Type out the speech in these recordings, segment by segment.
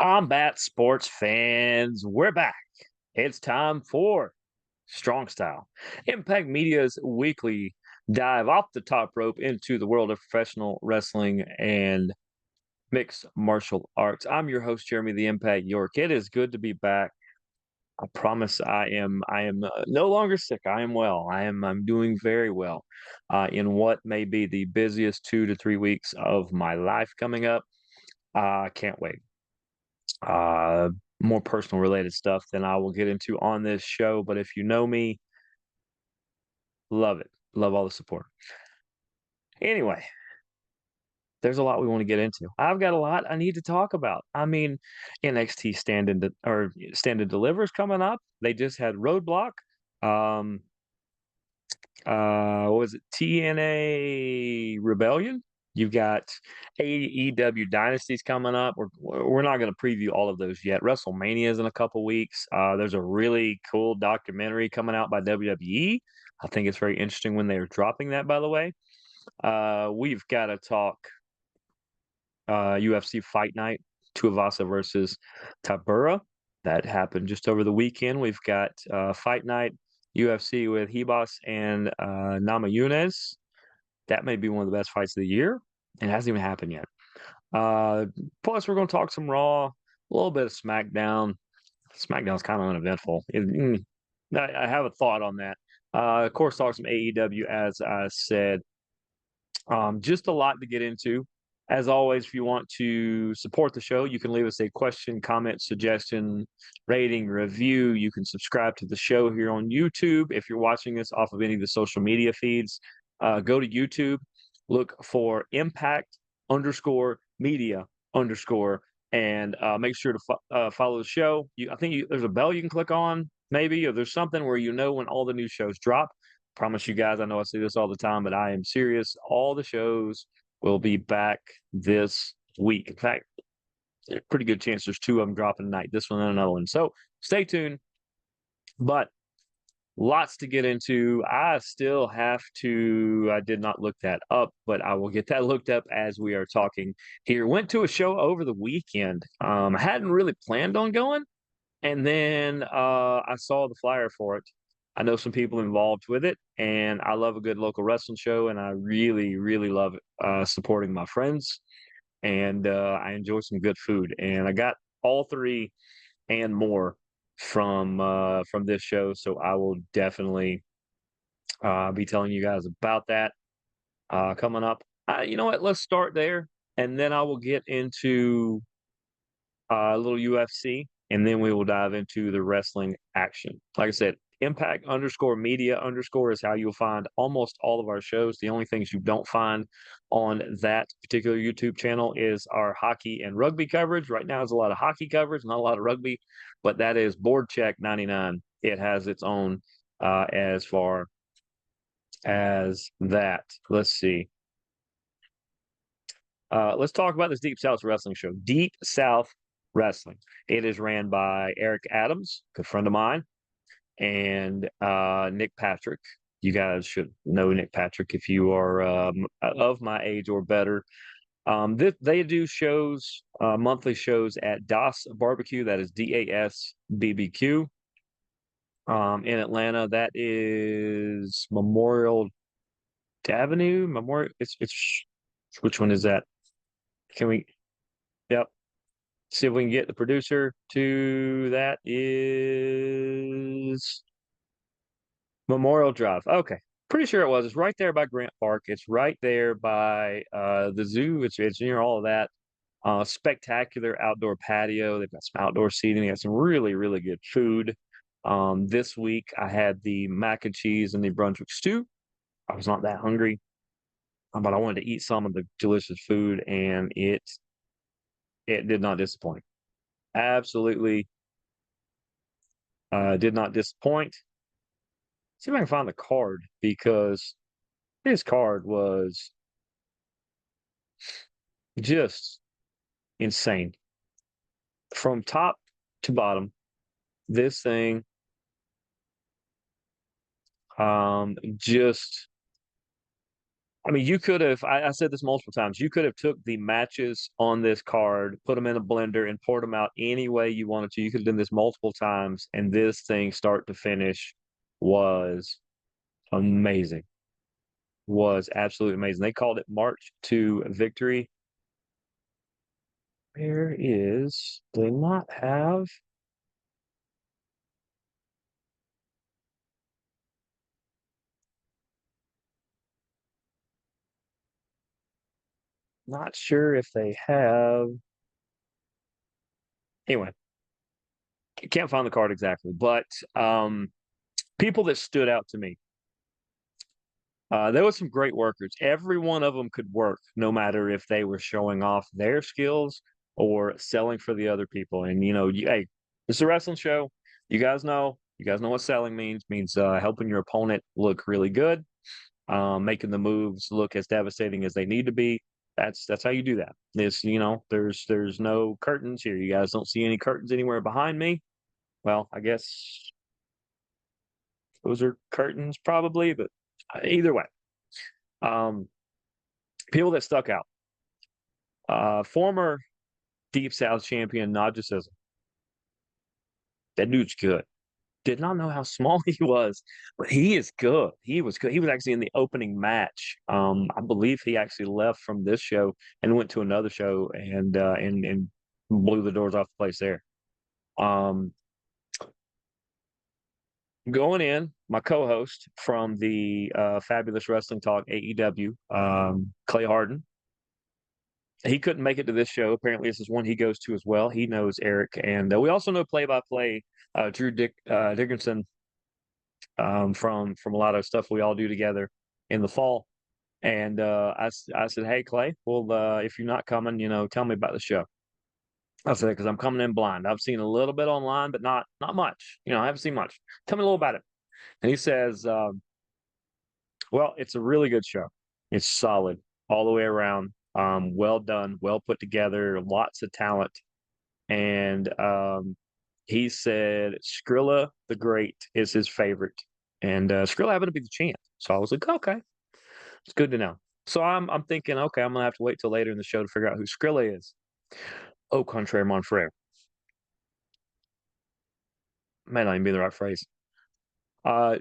Combat sports fans, we're back. It's time for Strong Style, Impact Media's weekly dive off the top rope into the world of professional wrestling and mixed martial arts. I'm your host, Jeremy the Impact York. It is good to be back. I promise I am no longer sick. I am well. I'm doing very well in what may be the busiest 2 to 3 weeks of my life coming up. I can't wait. uh, More personal related stuff than I will get into on this show. But if you know me, love it. Love all the support. Anyway, there's a lot we want to get into. I've got a lot I need to talk about. I mean, NXT Stand and Deliver is coming up. They just had Roadblock. Um, what was it? TNA Rebellion. You've got AEW Dynasties coming up. We're not going to preview all of those yet. WrestleMania is in a couple weeks. There's a really cool documentary coming out by WWE. I think it's very interesting when they are dropping that, by the way. We've got to talk UFC Fight Night, Tuivasa versus Tabura. That happened just over the weekend. We've got Fight Night UFC with Hebos and Namajunas. That may be one of the best fights of the year. It hasn't even happened yet. Plus, we're going to talk some Raw, a little bit of SmackDown. SmackDown's kind of uneventful. I have a thought on that. Of course, talk some AEW, as I said. Just a lot to get into. As always, if you want to support the show, you can leave us a question, comment, suggestion, rating, review. You can subscribe to the show here on YouTube. If you're watching this off of any of the social media feeds, go to YouTube, look for Impact underscore media underscore, and make sure to follow the show. There's a bell you can click on, maybe, or there's something where you know when all the new shows drop. Promise you guys, I know I say this all the time, but I am serious. All the shows will be back this week. In fact, there's a pretty good chance there's two of them dropping tonight, this one and another one. So stay tuned. But lots to get into. I did not look that up, but I will get that looked up as we are talking here. Went to a show over the weekend. I hadn't really planned on going. And then I saw the flyer for it. I know some people involved with it, and I love a good local wrestling show, and I really, really love supporting my friends, and I enjoy some good food. And I got all three and more from this show, so I will definitely be telling you guys about that coming up. You know what? Let's start there, and then I will get into a little UFC, and then we will dive into the wrestling action. Like I said, Impact underscore media underscore is how you'll find almost all of our shows. The only things you don't find on that particular YouTube channel is our hockey and rugby coverage. Right now, there's a lot of hockey coverage, not a lot of rugby, but that is Board Check 99. It has its own as far as that. Let's see. Let's talk about this Deep South Wrestling show. Deep South Wrestling. It is ran by Eric Adams, good friend of mine, and Nick Patrick. You guys should know Nick Patrick if you are of my age or better. They do shows, monthly shows at Das Barbecue. That is DAS BBQ in Atlanta. That is Memorial Avenue. It's which one is that? Can we? Yep. See if we can get the producer to that. Is Memorial Drive. Okay. Pretty sure it was. It's right there by Grant Park. It's right there by the zoo. It's near all of that. Spectacular outdoor patio. They've got some outdoor seating. They got some really, really good food. This week I had the mac and cheese and the Brunswick stew. I was not that hungry, but I wanted to eat some of the delicious food, and it did not disappoint. Absolutely did not disappoint. See if I can find the card, because his card was just insane from top to bottom. This thing, just I mean, you could have. I said this multiple times. You could have took the matches on this card, put them in a blender, and poured them out any way you wanted to. You could have done this multiple times, and this thing, start to finish, was amazing. Was absolutely amazing. They called it March to Victory. Where is? Do they not have? Not sure if they have. Anyway, can't find the card exactly, but people that stood out to me. There was some great workers. Every one of them could work, no matter if they were showing off their skills or selling for the other people. And hey, it's a wrestling show. You guys know. You guys know what selling means. Means helping your opponent look really good, making the moves look as devastating as they need to be. That's how you do that. There's no curtains here. You guys don't see any curtains anywhere behind me. Well, I guess those are curtains probably, but either way. Um, People that stuck out. Former Deep South champion Nadja Sizzle. That dude's good. Did not know how small he was, but he is good. He was good. He was actually in the opening match. I believe he actually left from this show and went to another show and blew the doors off the place there. Um, Going in, my co-host from the Fabulous Wrestling Talk AEW, Clay Harden. He couldn't make it to this show. Apparently, this is one he goes to as well. He knows Eric, and we also know play-by-play Dickinson from a lot of stuff we all do together in the fall. And I said, hey Clay, well if you're not coming, tell me about the show. I said because I'm coming in blind. I've seen a little bit online, but not much. I haven't seen much. Tell me a little about it. And he says, well, it's a really good show. It's solid all the way around. Well done, well put together, lots of talent. And he said Skrilla the Great is his favorite. And Skrilla happened to be the champ. So I was like, okay, it's good to know. So I'm thinking, okay, I'm gonna have to wait till later in the show to figure out who Skrilla is. Au contraire, mon frère. May not even be the right phrase.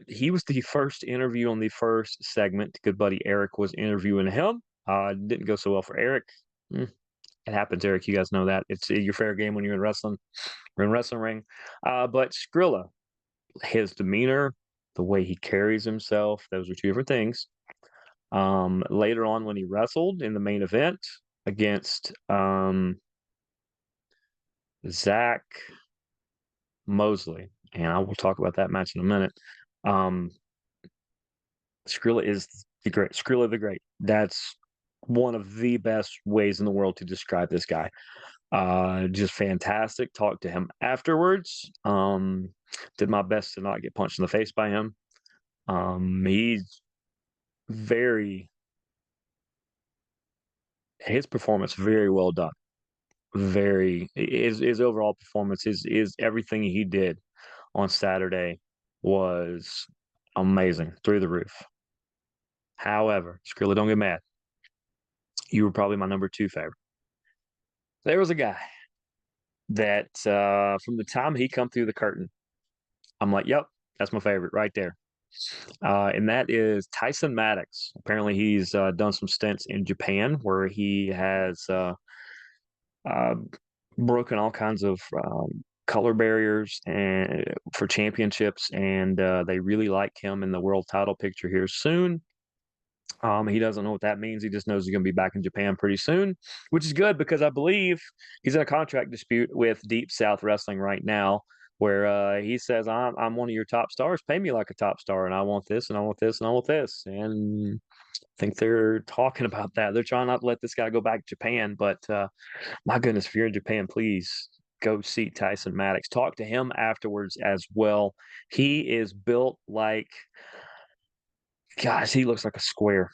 He was the first interview on the first segment. Good buddy Eric was interviewing him. Didn't go so well for Eric. Mm, it happens, Eric. You guys know that. It's your fair game when you're in wrestling or in wrestling ring. But Skrilla, his demeanor, the way he carries himself, those are two different things. Later on, when he wrestled in the main event against Zach Mosley, and I will talk about that match in a minute. Um, Skrilla is the great. Skrilla the Great. That's one of the best ways in the world to describe this guy. Just fantastic. Talked to him afterwards. Did my best to not get punched in the face by him. He's very his performance very well done. Very his overall performance is everything he did on Saturday was amazing through the roof. However, Skrilla, don't get mad. You were probably my number two favorite. There was a guy that from the time he come through the curtain, I'm like, yep, that's my favorite right there. And that is Tyson Maddox. Apparently, he's done some stints in Japan where he has uh, broken all kinds of color barriers and for championships, and they really like him in the world title picture here soon. He doesn't know what that means. He just knows he's going to be back in Japan pretty soon, which is good because I believe he's in a contract dispute with Deep South Wrestling right now, where he says, I'm one of your top stars. Pay me like a top star, and I want this, and I want this, and I want this." And I think they're talking about that. They're trying not to let this guy go back to Japan, but my goodness, if you're in Japan, please go see Tyson Maddox. Talk to him afterwards as well. He is built like, gosh, he looks like a square.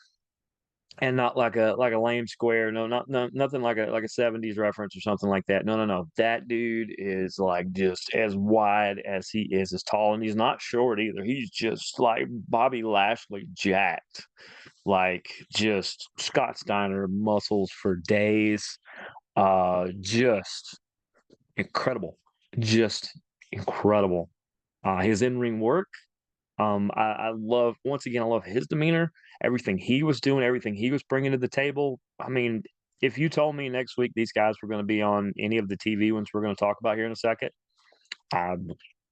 and not like a lame square. No, nothing like a 70s reference or something like that. No, no, no. That dude is like just as wide as he is, as tall, and he's not short either. He's just like Bobby Lashley jacked. Like just Scott Steiner muscles for days. Just incredible. Just incredible. His in-ring work, I love once again, I love his demeanor, everything he was doing, everything he was bringing to the table. I mean, if you told me next week these guys were gonna be on any of the TV ones we're gonna talk about here in a second, I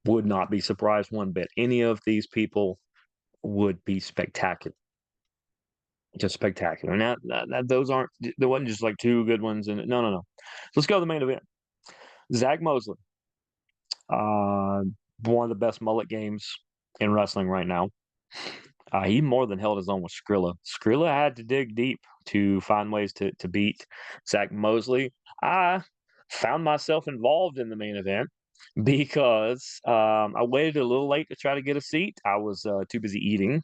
would not be surprised one bit. Any of these people would be spectacular, just spectacular. And those aren't there wasn't just like two good ones. And no, no, no. Let's go to the main event. Zach Mosley, uh, one of the best mullet games in wrestling right now. He more than held his own with Skrilla. Skrilla had to dig deep to find ways to beat Zach Mosley. I found myself involved in the main event because I waited a little late to try to get a seat. I was too busy eating.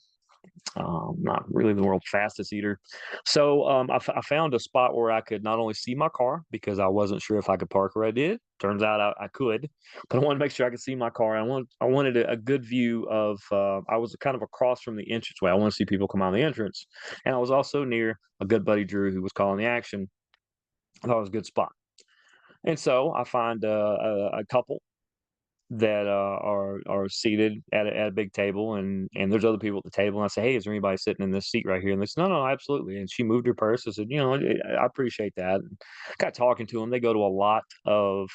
Not really the world's fastest eater. So I found a spot where I could not only see my car because I wasn't sure if I could park where I did. Turns out I could, but I wanted to make sure I could see my car. I wanted a good view of. I was kind of across from the entranceway. I want to see people come out of the entrance, and I was also near a good buddy Drew who was calling the action. I thought it was a good spot, and so I find a couple that are seated at a big table, and there's other people at the table. And I say, "Hey, is there anybody sitting in this seat right here?" And they said, "No, no, absolutely." And she moved her purse. I said, "You know, I appreciate that." And got talking to them. They go to a lot of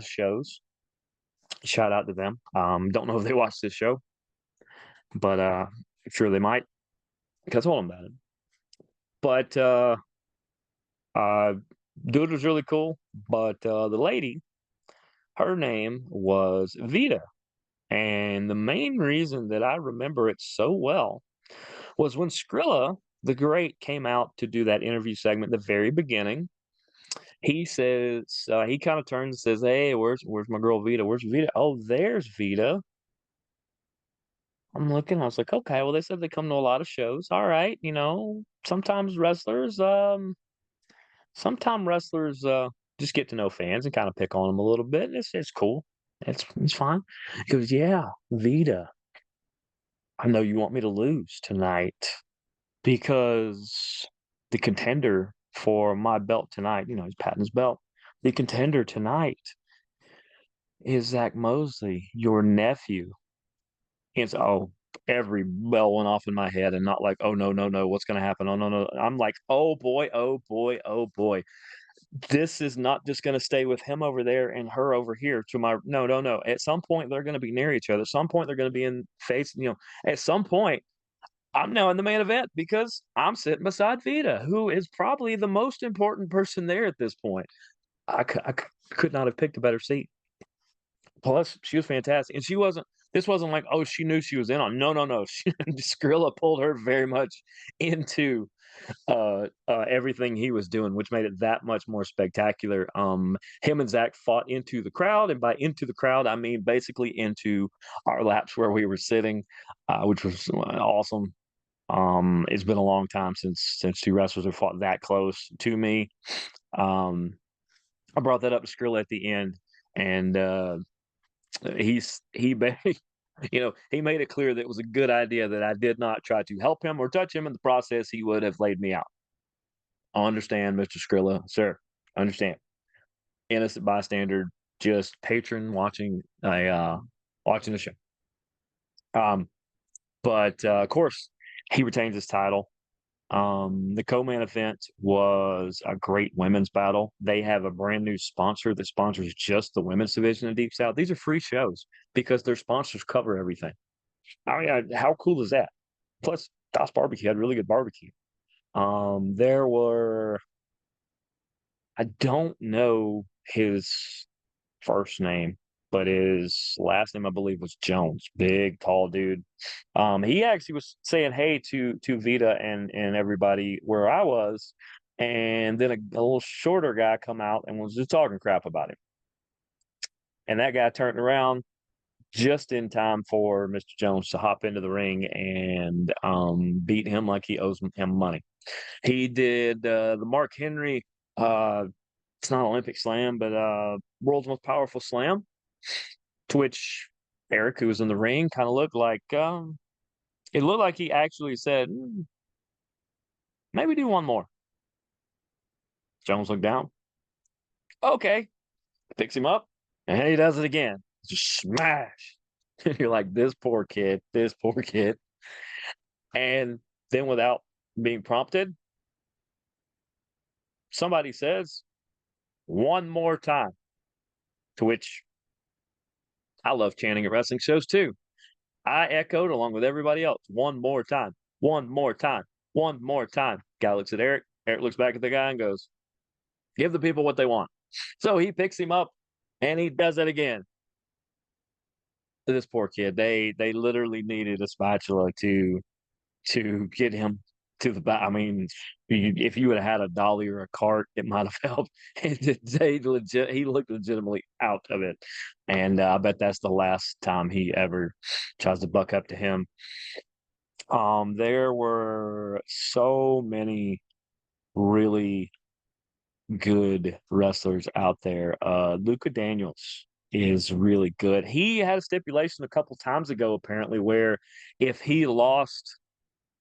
shows. Shout out to them. Don't know if they watch this show, but I'm sure they might. Because I told them about it. But uh, dude was really cool. But the lady, her name was Vita. And the main reason that I remember it so well was when Skrilla the Great came out to do that interview segment at the very beginning. He says he kind of turns and says, "Hey, where's my girl Vita? Where's Vita? Oh, there's Vita." I'm looking. I was like, "Okay, well, they said they come to a lot of shows. All right, you know, sometimes wrestlers just get to know fans and kind of pick on them a little bit. And it's cool. It's fine." He goes, "Yeah, Vita. I know you want me to lose tonight." Because the contender for my belt tonight, you know, he's patting his belt. The contender tonight is Zach Mosley, your nephew. It's every bell went off in my head, and not like, oh no, no, no, what's gonna happen? Oh no, no. I'm like, oh boy, oh boy, oh boy. This is not just gonna stay with him over there and her over here to my no, no, no. At some point they're gonna be near each other. At some point they're gonna be in face, you know, at some point I'm now in the main event because I'm sitting beside Vita, who is probably the most important person there at this point. I could not have picked a better seat. Plus, she was fantastic, and she wasn't. This wasn't like, oh, she knew she was in on. No, no, no. Skrilla pulled her very much into everything he was doing, which made it that much more spectacular. Him and Zach fought into the crowd, and by into the crowd, I mean basically into our laps where we were sitting, which was awesome. It's been a long time since two wrestlers have fought that close to me. Um, I brought that up to Skrilla at the end, and he you know he made it clear that it was a good idea that I did not try to help him or touch him in the process. He would have laid me out. I understand, Mister Skrilla, sir. Understand. Innocent bystander, just patron watching the show. Um, but of course, he retains his title. The co-main event was a great women's battle. They have a brand new sponsor that sponsors just the women's division of Deep South. These are free shows because their sponsors cover everything. I mean, how cool is that? Plus, Das Barbecue had really good barbecue. There were I don't know his first name, but his last name I believe was Jones. Big, tall dude. He actually was saying hey to Vita and everybody where I was, and then a little shorter guy come out and was just talking crap about him. And that guy turned around. just in time for Mr. Jones to hop into the ring and beat him like he owes him money. He did the Mark Henry. It's not Olympic Slam, but World's Most Powerful Slam, to which Eric, who was in the ring, kind of looked like it looked like he actually said, maybe do one more. Jones looked down. Okay, picks him up, and he does it again. Just smash. You're like, this poor kid. And then without being prompted, somebody says, one more time. To which I love chanting at wrestling shows too. I echoed along with everybody else, one more time, one more time, one more time. Guy looks at Eric. Eric looks back at the guy and goes, give the people what they want. So he picks him up and he does it again. This poor kid, they literally needed a spatula to get him to the back. I mean, if you would have had a dolly or a cart, it might have helped. He looked legitimately out of it, and I bet that's the last time he ever tries to buck up to him. There were so many really good wrestlers out there. Luca Daniels is really good. He had a stipulation a couple times ago, apparently, where if he lost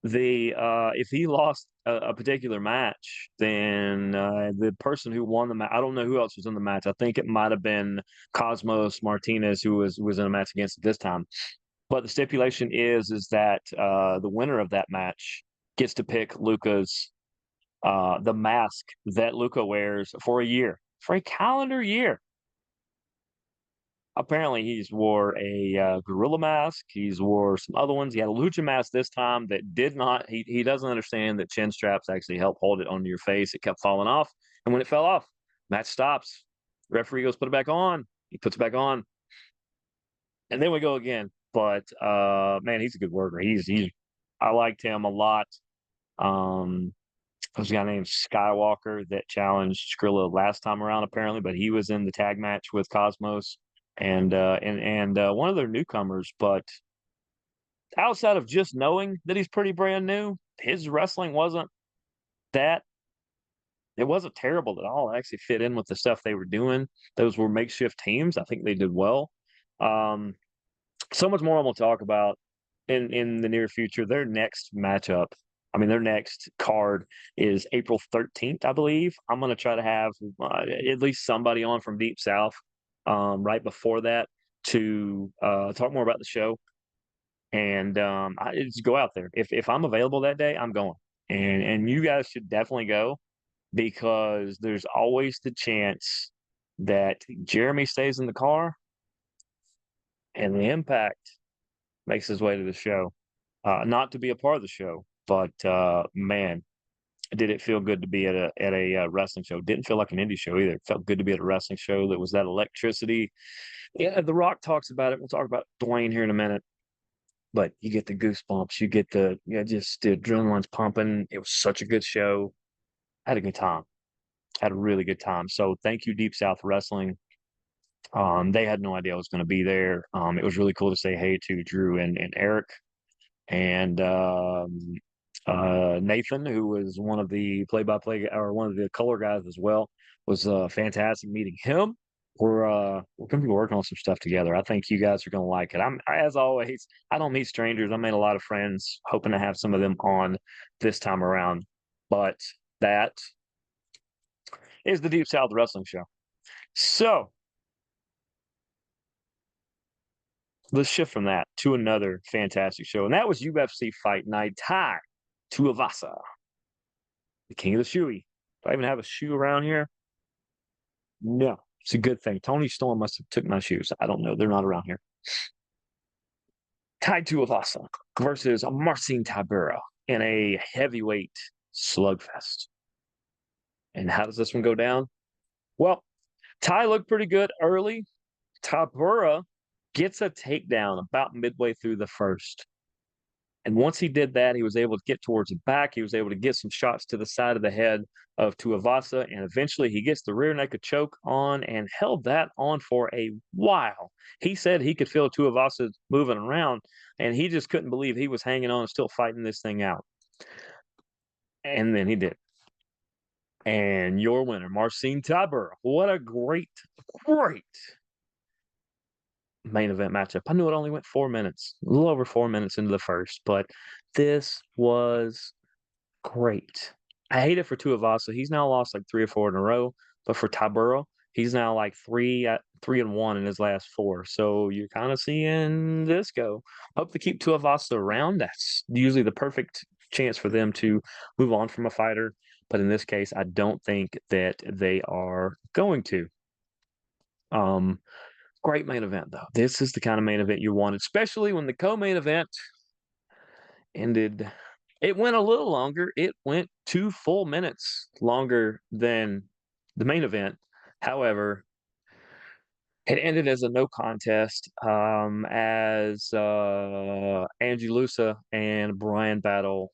if he lost a particular match, then the person who won the match, I don't know who else was in the match. I think it might have been Cosmos Martinez who was in a match against it this time. But the stipulation is that the winner of that match gets to pick Luca's the mask that Luca wears for a year, for a calendar year. Apparently, he's wore a gorilla mask. He's wore some other ones. He had a lucha mask this time that did not. He doesn't understand that chin straps actually help hold it onto your face. It kept falling off, and when it fell off, match stops. Referee goes, put it back on. He puts it back on, and then we go again. But man, he's a good worker. He's I liked him a lot. Um, there's a guy named Skywalker that challenged Skrilla last time around, apparently, but he was in the tag match with Cosmos and one of their newcomers. But outside of just knowing that he's pretty brand new, his wrestling wasn't that. It wasn't terrible at all. It actually fit in with the stuff they were doing. Those were makeshift teams. I think they did well. Um, so much more I'm going to talk about in the near future. Their next matchup, I mean, their next card is April 13th, I believe. I'm going to try to have at least somebody on from Deep South right before that to talk more about the show. And I just go out there. If I'm available that day, I'm going. And you guys should definitely go because there's always the chance that Jeremy stays in the car and the Impact makes his way to the show. Not to be a part of the show, but man, did it feel good to be at a wrestling show? Didn't feel like an indie show either. It felt good to be at a wrestling show that was that electricity. Yeah, The Rock talks about it. We'll talk about Dwayne here in a minute. But you get the goosebumps. You get just the adrenaline's pumping. It was such a good show. I had a good time. Had a really good time. So thank you, Deep South Wrestling. They had no idea I was going to be there. It was really cool to say hey to Drew and Eric and Nathan, who was one of the play-by-play or one of the color guys as well. Was fantastic meeting him. We're going to be working on some stuff together. I think you guys are going to like it. As always, I don't meet strangers. I made a lot of friends, hoping to have some of them on this time around. But that is the Deep South Wrestling Show. So let's shift from that to another fantastic show, and that was UFC Fight Night. Tai Tuivasa, the king of the shoey. Do I even have a shoe around here? No, it's a good thing. Tony Storm must have took my shoes. I don't know. They're not around here. Tai Tuivasa versus Marcin Tybura in a heavyweight slugfest. And how does this one go down? Well, Ty looked pretty good early. Tybura gets a takedown about midway through the first. And once he did that, he was able to get towards the back. He was able to get some shots to the side of the head of Tuivasa, and eventually he gets the rear naked choke on and held that on for a while. He said he could feel Tuivasa moving around, and he just couldn't believe he was hanging on and still fighting this thing out. And then he did. And your winner, Marcin Tybura. What a great, great main event matchup. I knew it only went 4 minutes, a little over 4 minutes into the first, but this was great. I hate it for Tuivasa. He's now lost like 3 or 4 in a row, but for Tybura, he's now like 3-1 in his last 4. So you're kind of seeing this go. Hope to keep Tuivasa around. That's usually the perfect chance for them to move on from a fighter. But in this case, I don't think that they are going to. Um, Great main event though. This is the kind of main event you wanted, especially when the co-main event ended. It went a little longer. It went 2 full minutes longer than the main event. However, it ended as a no contest, as Angie Lusa and Brian Battle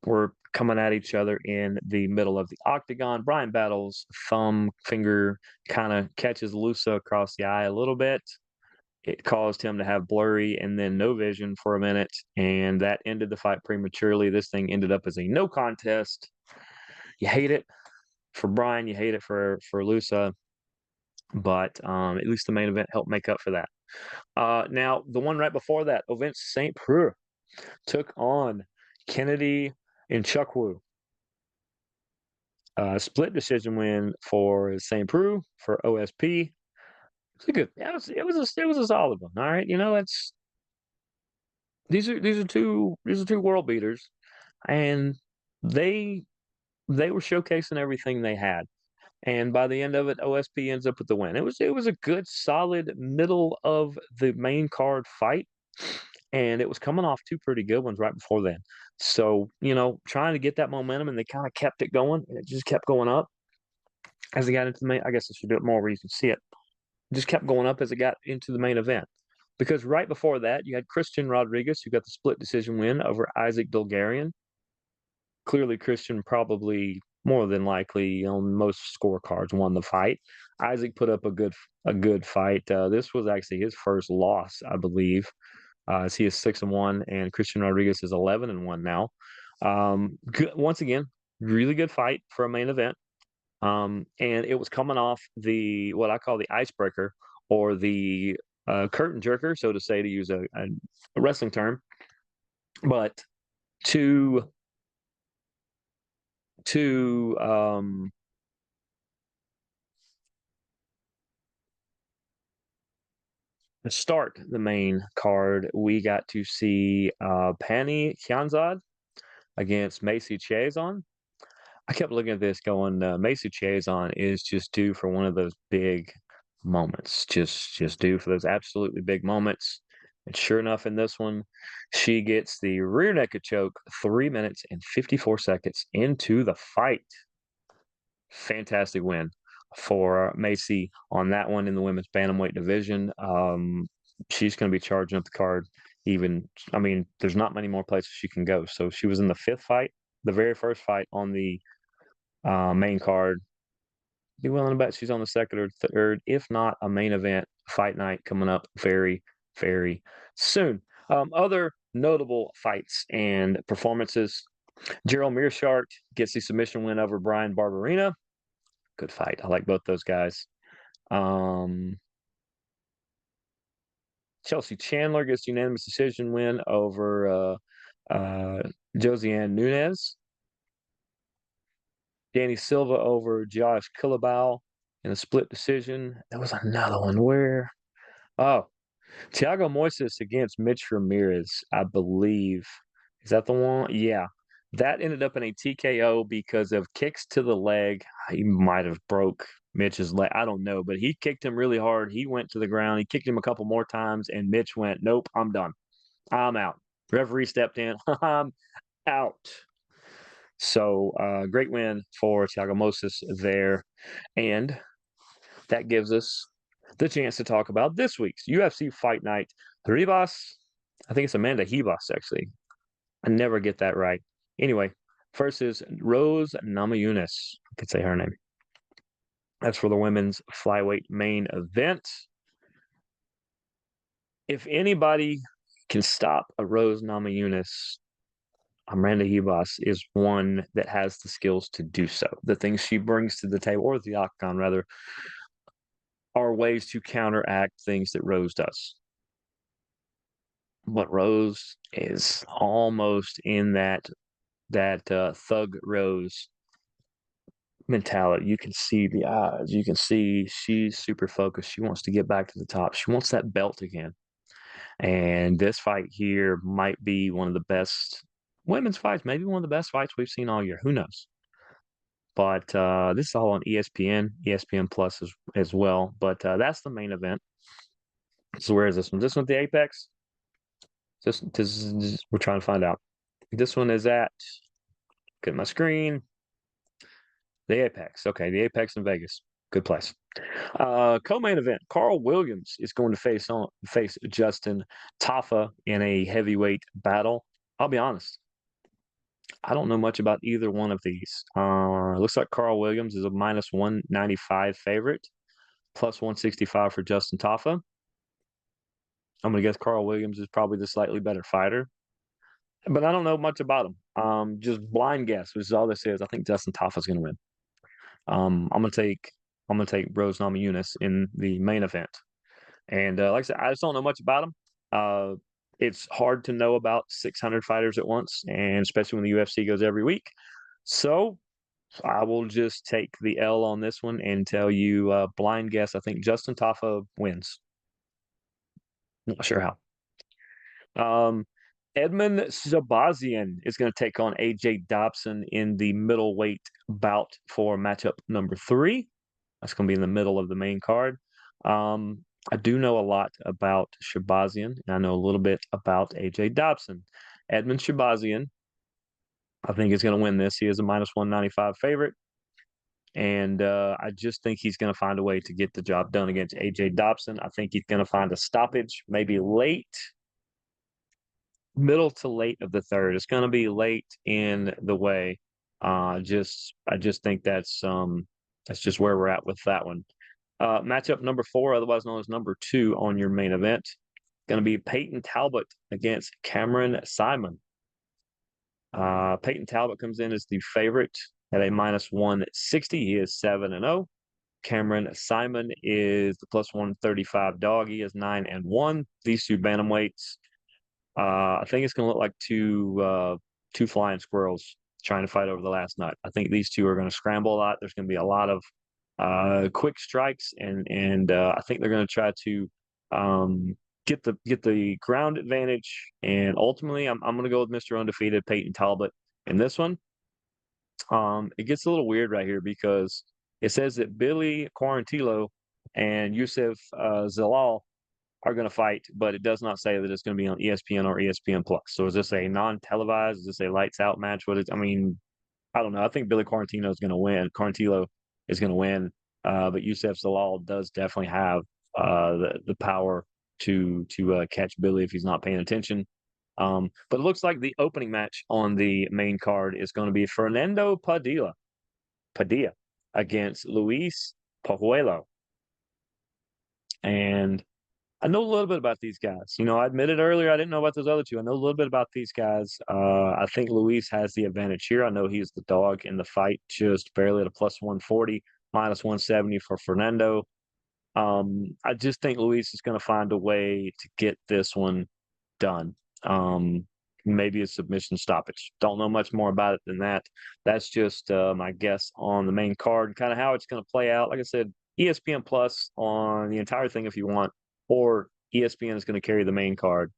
were coming at each other in the middle of the octagon. Brian Battle's thumb finger kind of catches Lusa across the eye a little bit. It caused him to have blurry and then no vision for a minute, and that ended the fight prematurely. This thing ended up as a no contest. You hate it for Brian, you hate it for Lusa, but at least the main event helped make up for that. Now, the one right before that, Ovince St. Preux took on Kennedy and Chukwu. Split decision win for St. Preux for OSP. It's a good. Yeah, it was a solid one. All right, it's these are two world beaters, and they they were showcasing everything they had. And by the end of it, OSP ends up with the win. It was a good, solid middle of the main card fight, and it was coming off 2 pretty good ones right before then. So, trying to get that momentum, and they kinda kept it going, and it just kept going up as it got into the main. I guess I should do it more where you can see it. It just kept going up as it got into the main event. Because right before that, you had Christian Rodriguez, who got the split decision win over Isaac Bulgarian. Clearly, Christian probably more than likely on most scorecards won the fight. Isaac put up a good fight. This was actually his first loss, I believe. As he is 6-1, and Christian Rodriguez is 11-1 now. Once again, really good fight for a main event. And it was coming off the what I call the icebreaker, or the curtain jerker, so to say, to use a wrestling term. But to to start the main card, we got to see Pani Kianzad against Macy Chiazon. I kept looking at this going, Macy Chiazon is just due for one of those big moments, just due for those absolutely big moments. And sure enough, in this one, she gets the rear naked choke 3 minutes and 54 seconds into the fight. Fantastic win for Macy on that one in the women's bantamweight division. She's going to be charging up the card. I mean, there's not many more places she can go. So she was in the 5th fight, the very first fight on the main card. Be willing to bet she's on the 2nd or 3rd, if not a main event fight night coming up very, very soon. Other notable fights and performances. Gerald Meerschaert gets the submission win over Brian Barberina. Good fight. I like both those guys. Um, Chelsea Chandler gets unanimous decision win over Josiane Nunes. Danny Silva over Josh Killabau in a split decision. There was another one where, oh, Thiago Moises against Mitch Ramirez, I believe. Is that the one? Yeah. That ended up in a TKO because of kicks to the leg. He might have broke Mitch's leg. I don't know, but he kicked him really hard. He went to the ground. He kicked him a couple more times, and Mitch went, "Nope, I'm done. I'm out." Referee stepped in. I'm out. So great win for Thiago Moises there. And that gives us the chance to talk about this week's UFC Fight Night. Ribas I think it's Amanda Hebos, actually. I never get that right. Anyway, first is Rose Namajunas. I could say her name. That's for the women's flyweight main event. If anybody can stop a Rose Namajunas, Amanda Hebos is one that has the skills to do so. The things she brings to the table, or the octagon rather, are ways to counteract things that Rose does. But Rose is almost in that thug Rose mentality. You can see the eyes. You can see she's super focused. She wants to get back to the top. She wants that belt again. And this fight here might be one of the best women's fights, maybe one of the best fights we've seen all year. Who knows? But this is all on ESPN, ESPN Plus as well. But that's the main event. So where is this one? This one's the Apex. This we're trying to find out. This one is at. Get my screen. The Apex. Okay, the Apex in Vegas. Good place. Co-main event. Carl Williams is going to face Justin Tafa in a heavyweight battle. I'll be honest. I don't know much about either one of these. Looks like Carl Williams is a minus 195 favorite, plus 165 for Justin Tafa. I'm going to guess Carl Williams is probably the slightly better fighter, but I don't know much about him. Just blind guess, which is all this is. I think Justin Tafa is going to win. I'm gonna take Rose Namajunas in the main event, and like I said, I just don't know much about him. It's hard to know about 600 fighters at once, and especially when the UFC goes every week. So I will just take the L on this one and tell you blind guess. I think Justin Tafa wins. Not sure how. Edmund Shabazian is going to take on AJ Dobson in the middleweight bout for matchup number 3. That's going to be in the middle of the main card. I do know a lot about Shabazian, and I know a little bit about AJ Dobson. Edmund Shabazian, I think, is going to win this. He is a minus 195 favorite. And I just think he's going to find a way to get the job done against AJ Dobson. I think he's going to find a stoppage, maybe middle to late of the third. It's going to be late in the way. I just think that's just where we're at with that one. Matchup number 4, otherwise known as number 2 on your main event, going to be Peyton Talbot against Cameron Simon. Peyton Talbot comes in as the favorite at a minus 160. He is 7-0. Cameron Simon is the plus 135 dog. He is 9-1. These two bantamweights, I think it's going to look like two flying squirrels trying to fight over the last nut. I think these two are going to scramble a lot. There's going to be a lot of quick strikes, and I think they're going to try to get the ground advantage. And ultimately, I'm going to go with Mr. Undefeated Peyton Talbot in this one. It gets a little weird right here because it says that Billy Quarantillo and Yusuf Zalal are going to fight, but it does not say that it's going to be on ESPN or ESPN Plus. So is this a non-televised? Is this a lights out match? I mean, I don't know. I think Billy Quarantillo is going to win. Quarantillo is going to win, but Yusuf Zalal does definitely have the power to catch Billy if he's not paying attention. But it looks like the opening match on the main card is going to be Fernando Padilla against Luis Pajuelo. And I know a little bit about these guys. I admitted earlier I didn't know about those other two. I know a little bit about these guys. I think Luis has the advantage here. I know he's the dog in the fight, just barely at a plus 140, minus 170 for Fernando. I just think Luis is going to find a way to get this one done. Maybe a submission stoppage. Don't know much more about it than that. That's just my guess on the main card, kind of how it's going to play out. Like I said, ESPN Plus on the entire thing if you want, or ESPN is going to carry the main card.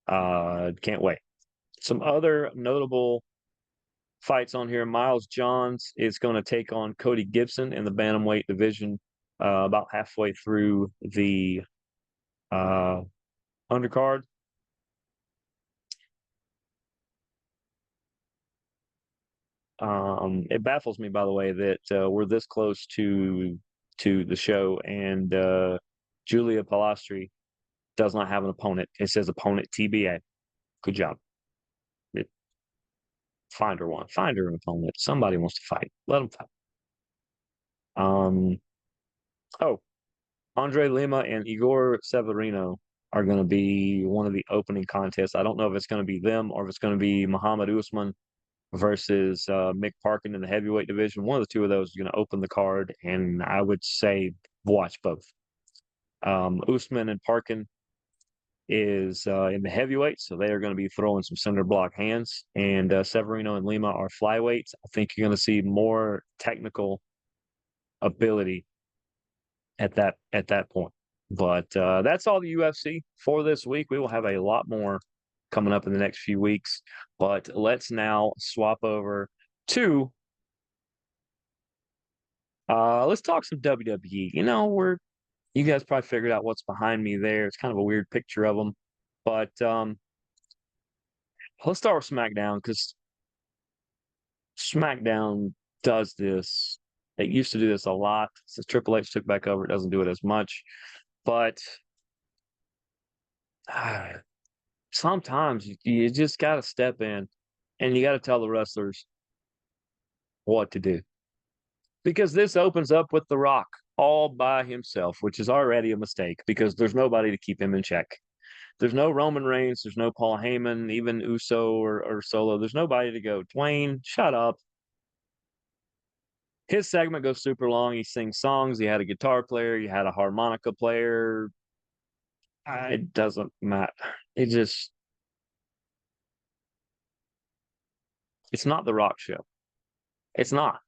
Can't wait. Some other notable fights on here. Miles Johns is going to take on Cody Gibson in the bantamweight division about halfway through the undercard. It baffles me, by the way, that we're this close to the show, and Julia Palastri does not have an opponent. It says opponent TBA. Good job. It, find her one. Find her an opponent. Somebody wants to fight. Let them fight. Um. Oh, Andre Lima and Igor Severino are going to be one of the opening contests. I don't know if it's going to be them or if it's going to be Muhammad Usman versus Mick Parkin in the heavyweight division. One of the two of those is going to open the card, and I would say watch both. Usman and Parkin is in the heavyweight, so they are going to be throwing some cinder block hands. And Severino and Lima are flyweights. I think you're going to see more technical ability at that point. But that's all the UFC for this week. We will have a lot more coming up in the next few weeks. But let's now swap over to let's talk some WWE. You guys probably figured out what's behind me there. It's kind of a weird picture of them. But let's start with SmackDown because SmackDown does this. It used to do this a lot. Since Triple H took back over, it doesn't do it as much. But sometimes you just got to step in and you got to tell the wrestlers what to do. Because this opens up with The Rock all by himself, which is already a mistake because there's nobody to keep him in check. There's no Roman Reigns. There's no Paul Heyman, even Uso or Solo. There's nobody to go, Dwayne, shut up. His segment goes super long. He sings songs. He had a guitar player. He had a harmonica player. It doesn't matter. It's not the Rock show. It's not.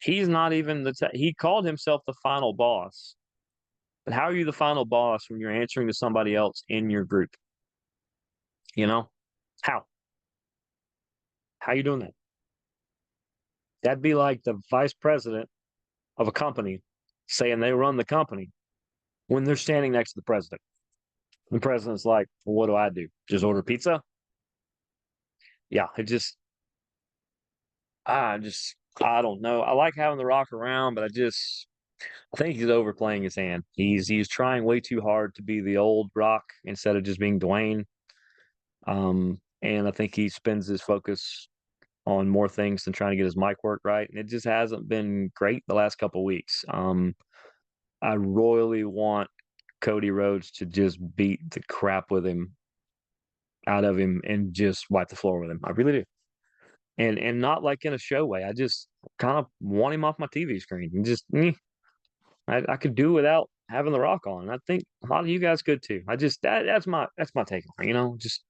He's not even he called himself the final boss. But how are you the final boss when you're answering to somebody else in your group? You know? How? How you doing that? That'd be like the vice president of a company saying they run the company when they're standing next to the president. The president's like, well, what do I do? Just order pizza? Yeah, I don't know. I like having The Rock around, but I think he's overplaying his hand. He's trying way too hard to be the old Rock instead of just being Dwayne. And I think he spends his focus on more things than trying to get his mic work right. And it just hasn't been great the last couple of weeks. I royally want Cody Rhodes to just beat the crap out of him and just wipe the floor with him. I really do. And not like in a show way. I just kind of want him off my TV screen and just I could do without having The Rock on. I think a lot of you guys could too. That's my take on it. Just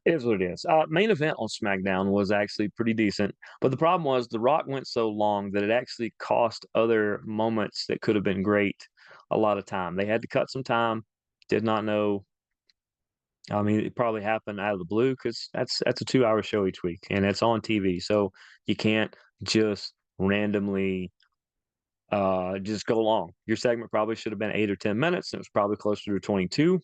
it is what it is. Main event on SmackDown was actually pretty decent, but the problem was The Rock went so long that it actually cost other moments that could have been great a lot of time. They had to cut some time. Did not know. I mean, it probably happened out of the blue because that's a 2-hour show each week, and it's on TV, so you can't just randomly just go long. Your segment probably should have been 8 or 10 minutes, and it was probably closer to 22.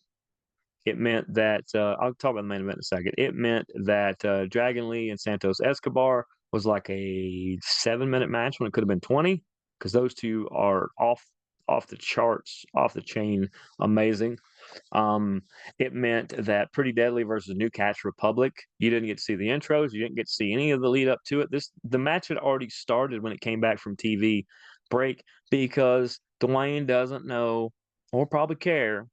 It meant that I'll talk about the main event in a second. It meant that Dragon Lee and Santos Escobar was like a 7-minute match when it could have been 20 because those two are off the charts, off the chain, amazing. It meant that Pretty Deadly versus New Catch Republic. You didn't get to see the intros. You didn't get to see any of the lead up to it. The match had already started when it came back from TV break because Dwayne doesn't know or probably care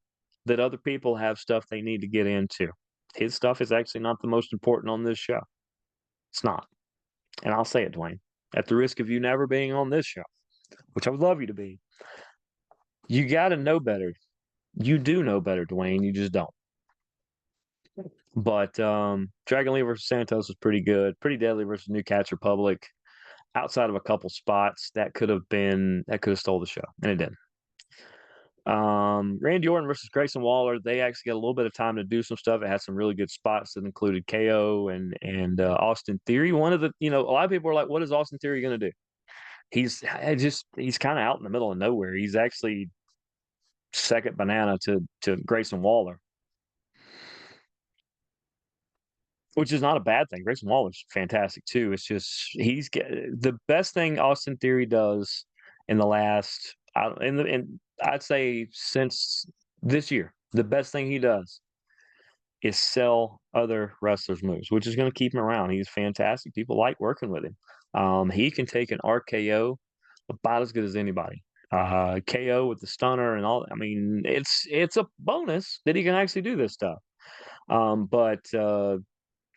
that other people have stuff they need to get into. His stuff is actually not the most important on this show. It's not. And I'll say it, Dwayne, at the risk of you never being on this show, which I would love you to be. You got to know better. You do know better, Dwayne. You just don't. But Dragon Lee versus Santos was pretty good. Pretty Deadly versus New Catch Republic. Outside of a couple spots, that could have stole the show, and it didn't. Randy Orton versus Grayson Waller. They actually got a little bit of time to do some stuff. It had some really good spots that included KO and Austin Theory. One of the a lot of people are like, "What is Austin Theory going to do?" He's kind of out in the middle of nowhere. He's actually second banana to Grayson Waller, which is not a bad thing. Grayson Waller's fantastic too. It's just the best thing Austin Theory does in the last I'd say since this year, The best thing he does is sell other wrestlers moves, which is going to keep him around. He's fantastic. People like working with him. He can take an RKO about as good as anybody. KO with the stunner and all. I mean, it's a bonus that he can actually do this stuff. But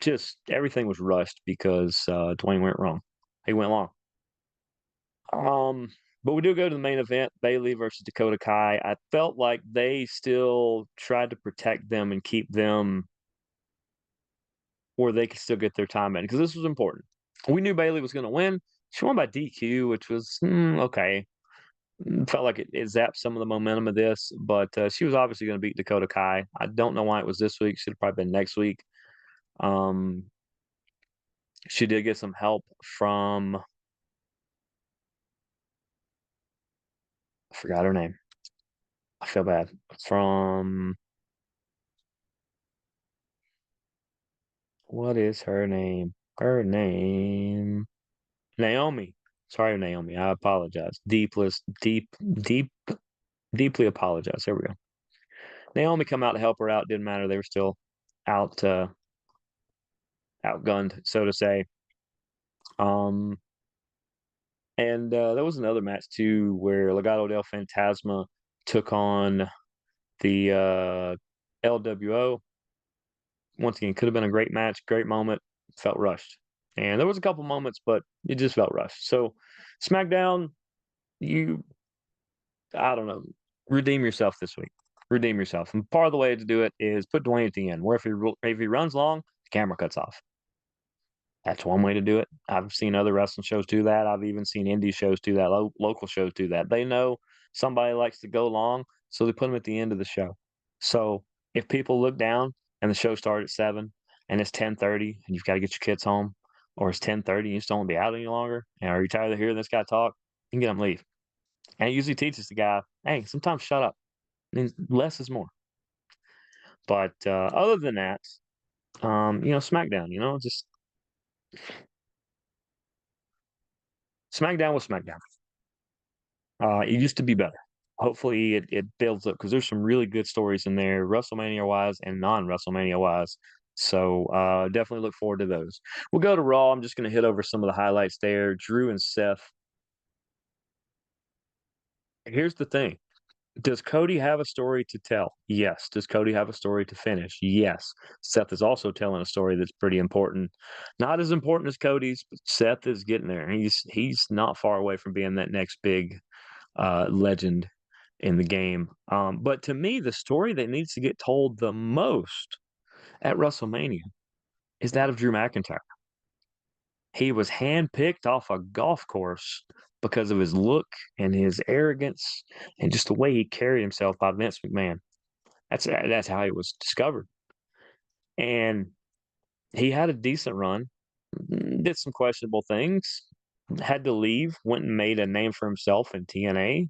just everything was rushed because Dwayne went wrong. He went long. Um, but we do go to the main event, Bailey versus Dakota Kai. I felt like they still tried to protect them and keep them where they could still get their time in because this was important. We knew Bailey was going to win. She won by DQ, which was okay. Felt like it zapped some of the momentum of this, but she was obviously going to beat Dakota Kai. I don't know why it was this week. Should have probably been next week. Um, she did get some help from I forgot her name. I feel bad. From what is her name? Her name Naomi. Sorry, Naomi. I apologize. Deeply apologize. There we go. Naomi come out to help her out. Didn't matter. They were still out outgunned, so to say. Um, and there was another match too where Legado del Fantasma took on the LWO. Once again, could have been a great match, great moment. Felt rushed, and there was a couple moments, but it just felt rushed. So, SmackDown, you, I don't know, redeem yourself this week. Redeem yourself, and part of the way to do it is put Dwayne at the end. Where if he runs long, the camera cuts off. That's one way to do it. I've seen other wrestling shows do that. I've even seen indie shows do that. Local shows do that. They know somebody likes to go long, so they put them at the end of the show. So if people look down and the show started at 7 and it's 10:30 and you've got to get your kids home, or it's 10:30 and you just don't want to be out any longer, and are you tired of hearing this guy talk? You can get them leave. And it usually teaches the guy, hey, sometimes shut up. I mean, less is more. But other than that, SmackDown, just SmackDown was SmackDown. It used to be better. Hopefully, it builds up because there's some really good stories in there, WrestleMania wise and non WrestleMania wise. So definitely look forward to those. We'll go to Raw. I'm just going to hit over some of the highlights there. Drew and Seth. Here's the thing. Does Cody have a story to tell? Yes. Does Cody have a story to finish? Yes. Seth is also telling a story that's pretty important. Not as important as Cody's, but Seth is getting there. He's not far away from being that next big legend in the game. But to me, the story that needs to get told the most at WrestleMania is that of Drew McIntyre. He was handpicked off a golf course because of his look and his arrogance and just the way he carried himself by Vince McMahon. That's how he was discovered. And he had a decent run, did some questionable things, had to leave, went and made a name for himself in TNA,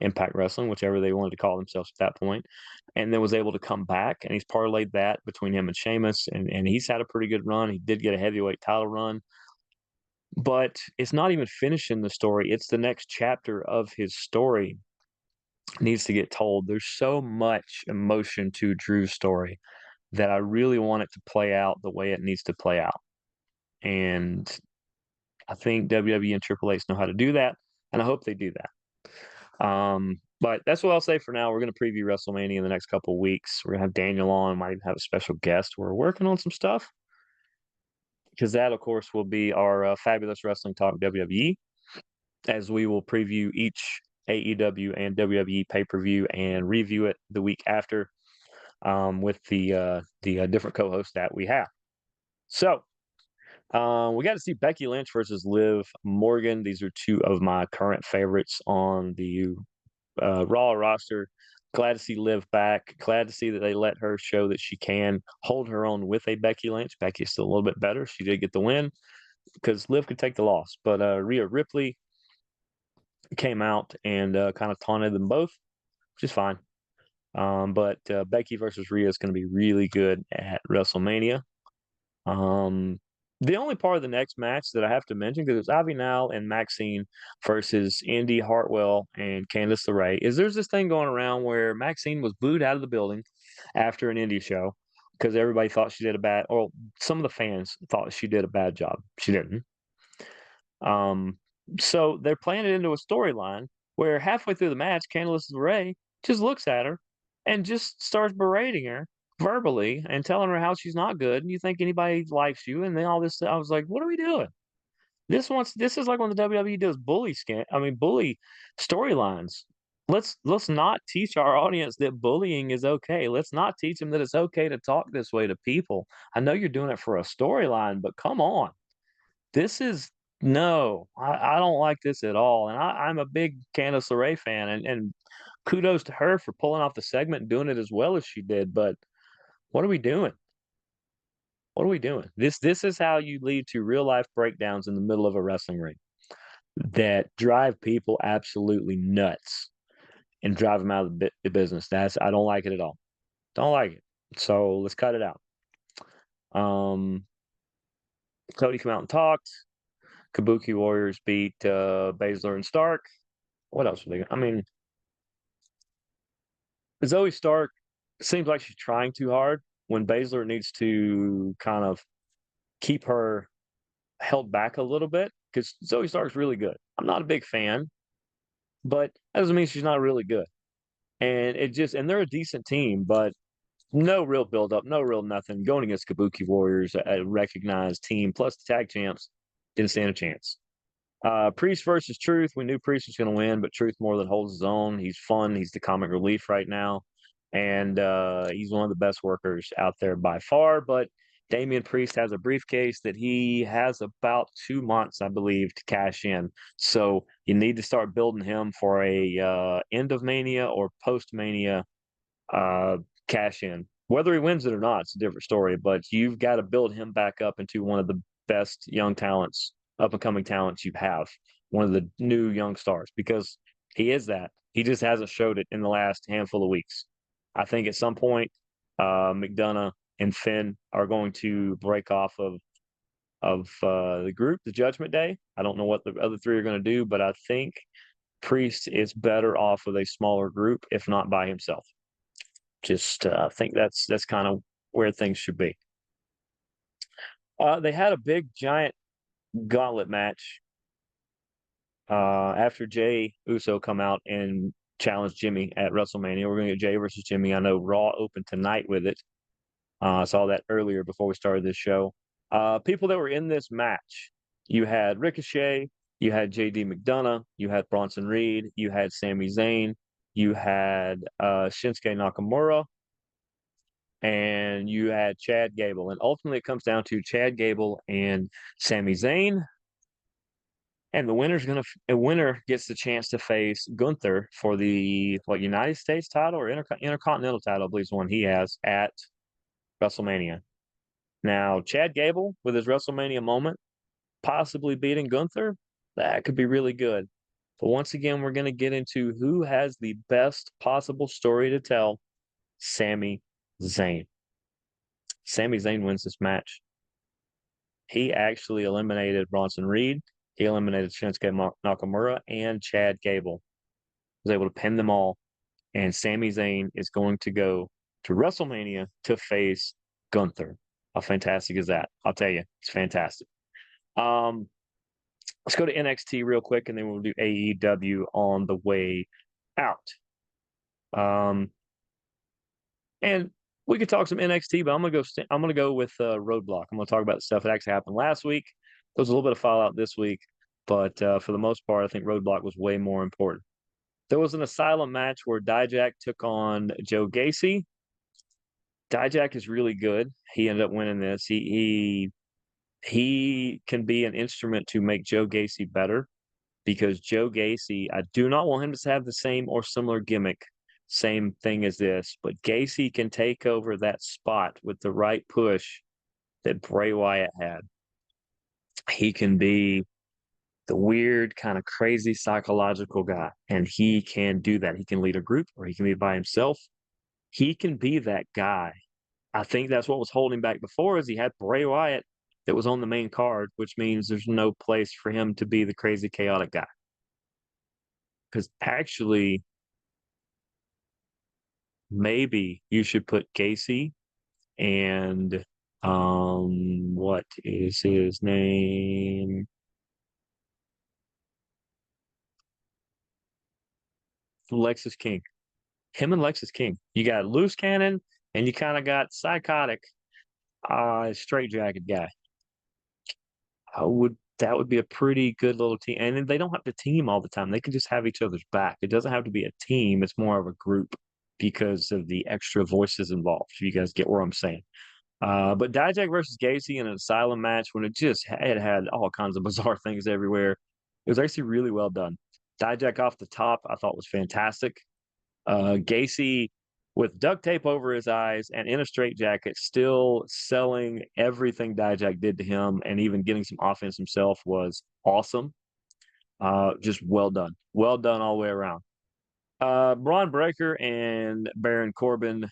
Impact Wrestling, whichever they wanted to call themselves at that point, and then was able to come back. And he's parlayed that between him and Sheamus, and he's had a pretty good run. He did get a heavyweight title run, but it's not even finishing the story. It's the next chapter of his story needs to get told. There's so much emotion to Drew's story that I really want it to play out the way it needs to play out. And I think WWE and Triple H know how to do that, and I hope they do that. But that's what I'll say for now. We're going to preview WrestleMania in the next couple of weeks. We're going to have Daniel on, might even have a special guest. We're working on some stuff because that, of course, will be our Fabulous Wrestling Talk WWE, as we will preview each AEW and WWE pay-per-view and review it the week after with the different co-hosts that we have. So we got to see Becky Lynch versus Liv Morgan. These are two of my current favorites on the Raw roster. Glad to see Liv back. Glad to see that they let her show that she can hold her own with a Becky Lynch. Becky is still a little bit better. She did get the win because Liv could take the loss. But Rhea Ripley came out and kind of taunted them both, which is fine. But Becky versus Rhea is going to be really good at WrestleMania. The only part of the next match that I have to mention, because it's Avi Nal and Maxine versus Indy Hartwell and Candice LeRae, is there's this thing going around where Maxine was booed out of the building after an indie show because everybody thought she did a bad or some of the fans thought she did a bad job. She didn't. Um, so they're playing it into a storyline where halfway through the match, Candice LeRae just looks at her and just starts berating her verbally and telling her how she's not good. And you think anybody likes you, and then all this. I was like, what are we doing? This is like when the WWE does bully storylines. Let's not teach our audience that bullying is okay. Let's not teach them that it's okay to talk this way to people. I know you're doing it for a storyline, but come on. This is no, I don't like this at all, and I'm a big Candice LeRae fan, and kudos to her for pulling off the segment and doing it as well as she did, but what are we doing? What are we doing? This is how you lead to real life breakdowns in the middle of a wrestling ring that drive people absolutely nuts and drive them out of the business. That's I don't like it at all. Don't like it. So let's cut it out. Um, Cody came out and talked. Kabuki Warriors beat Baszler and Stark. What else were they? I mean, Zoe Stark seems like she's trying too hard when Baszler needs to kind of keep her held back a little bit because Zoe Stark's really good. I'm not a big fan, but that doesn't mean she's not really good. And and they're a decent team, but no real build up, no real nothing. Going against Kabuki Warriors, a recognized team, plus the tag champs, didn't stand a chance. Priest versus Truth. We knew Priest was going to win, but Truth more than holds his own. He's fun. He's the comic relief right now, and he's one of the best workers out there by far. But Damian Priest has a briefcase that he has about 2 months, I believe, to cash in. So you need to start building him for a end of Mania or post Mania uh, cash in. Whether he wins it or not, it's a different story. But you've got to build him back up into one of the best young talents, up and coming talents you have, one of the new young stars, because he is that. He just hasn't showed it in the last handful of weeks. I think at some point, McDonough and Finn are going to break off of the group, the Judgment Day. I don't know what the other three are going to do, but I think Priest is better off with a smaller group, if not by himself. Just think that's kind of where things should be. They had a big giant gauntlet match after Jay Uso come out and challenge Jimmy at WrestleMania. We're going to get Jay versus Jimmy. I know Raw opened tonight with it. I saw that earlier before we started this show. People that were in this match, you had Ricochet, you had JD McDonough, you had Bronson Reed, you had Sami Zayn, you had Shinsuke Nakamura, and you had Chad Gable. And ultimately, it comes down to Chad Gable and Sami Zayn. And the winner gets the chance to face Gunther for the United States title or Intercontinental title, I believe is the one he has at WrestleMania. Now, Chad Gable with his WrestleMania moment, possibly beating Gunther, that could be really good. But once again, we're going to get into who has the best possible story to tell. Sami Zayn. Sami Zayn wins this match. He actually eliminated Bronson Reed. He eliminated Shinsuke Nakamura and Chad Gable. Was able to pin them all. And Sami Zayn is going to go to WrestleMania to face Gunther. How fantastic is that? I'll tell you, it's fantastic. Let's go to NXT real quick, and then we'll do AEW on the way out. And we could talk some NXT, but I'm gonna go with Roadblock. I'm gonna talk about the stuff that actually happened last week. There was a little bit of fallout this week, but for the most part, I think Roadblock was way more important. There was an Asylum match where Dijak took on Joe Gacy. Dijak is really good. He ended up winning this. He can be an instrument to make Joe Gacy better because Joe Gacy, I do not want him to have the same or similar gimmick, same thing as this, but Gacy can take over that spot with the right push that Bray Wyatt had. He can be the weird, kind of crazy psychological guy, and he can do that. He can lead a group or he can be by himself. He can be that guy. I think that's what was holding back before is he had Bray Wyatt that was on the main card, which means there's no place for him to be the crazy, chaotic guy. Because actually, maybe you should put Casey and what is his name? Lexus King. Him and Lexus King. You got loose cannon and you kind of got psychotic straight jacket guy. I would That would be a pretty good little team. And then they don't have to team all the time. They can just have each other's back. It doesn't have to be a team. It's more of a group because of the extra voices involved. If you guys get where I'm saying. But Dijak versus Gacy in an asylum match when it had all kinds of bizarre things everywhere. It was actually really well done. Dijak off the top, I thought was fantastic. Gacy with duct tape over his eyes and in a straitjacket, still selling everything Dijak did to him and even getting some offense himself was awesome. Just well done all the way around. Braun Breaker and Baron Corbin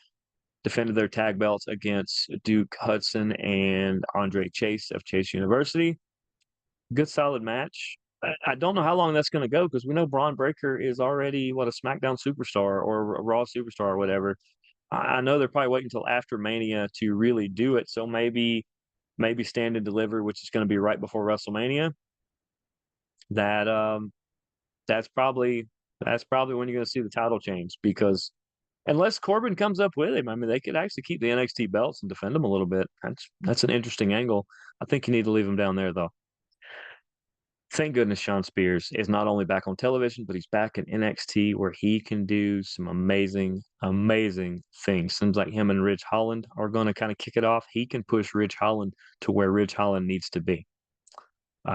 defended their tag belts against Duke Hudson and Andre Chase of Chase University. Good, solid match. I don't know how long that's going to go because we know Braun Breaker is already a SmackDown superstar or a Raw superstar or whatever. I know they're probably waiting until after Mania to really do it. So maybe Stand and Deliver, which is going to be right before WrestleMania. That that's probably when you're going to see the title change because unless Corbin comes up with him, I mean, they could actually keep the NXT belts and defend them a little bit. That's an interesting angle. I think you need to leave him down there, though. Thank goodness Sean Spears is not only back on television, but he's back in NXT where he can do some amazing, amazing things. Seems like him and Ridge Holland are going to kind of kick it off. He can push Ridge Holland to where Ridge Holland needs to be.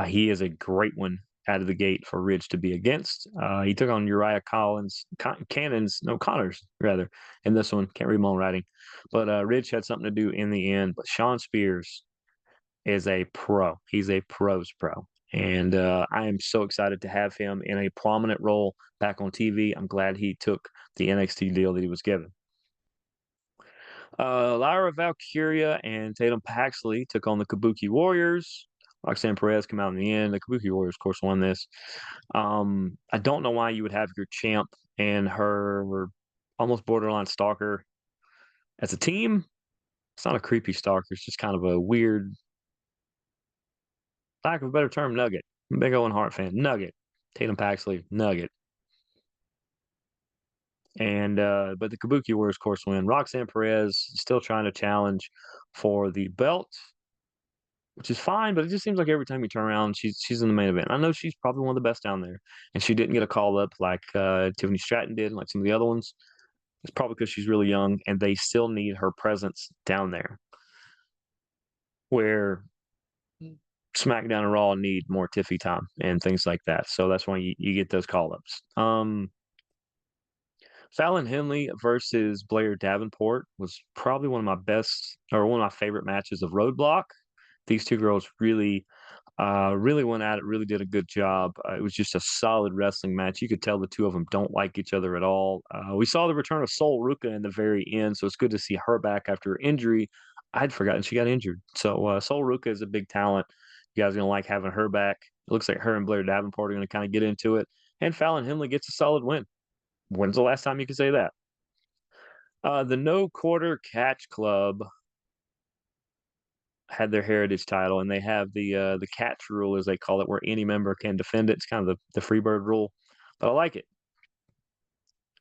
He is a great one out of the gate for Ridge to be against. He took on Uriah Connors, rather, in this one. Can't read my own writing. But Ridge had something to do in the end. But Sean Spears is a pro. He's a pro's pro. And I am so excited to have him in a prominent role back on TV. I'm glad he took the NXT deal that he was given. Lyra Valkyria and Tatum Paxley took on the Kabuki Warriors. Roxanne Perez came out in the end. The Kabuki Warriors, of course, won this. I don't know why you would have your champ and her almost borderline stalker as a team. It's not a creepy stalker. It's just kind of a weird, lack of a better term, nugget. Big Owen Hart fan. Nugget. Tatum Paxley, nugget. And but the Kabuki Warriors, of course, win. Roxanne Perez still trying to challenge for the belt, which is fine, but it just seems like every time you turn around, she's in the main event. I know she's probably one of the best down there, and she didn't get a call up like Tiffany Stratton did, like some of the other ones. It's probably because she's really young, and they still need her presence down there. Where SmackDown and Raw need more Tiffy time and things like that. So that's why you get those call ups. Fallon Henley versus Blair Davenport was probably one of my best or one of my favorite matches of Roadblock. These two girls really went at it, really did a good job. It was just a solid wrestling match. You could tell the two of them don't like each other at all. We saw the return of Sol Ruka in the very end, so it's good to see her back after her injury. I'd forgotten she got injured. So Sol Ruka is a big talent. You guys are going to like having her back. It looks like her and Blair Davenport are going to kind of get into it. And Fallon Henley gets a solid win. When's the last time you could say that? The No Quarter Catch Club had their heritage title, and they have the catch rule, as they call it, where any member can defend it. It's kind of the Freebird rule, but I like it.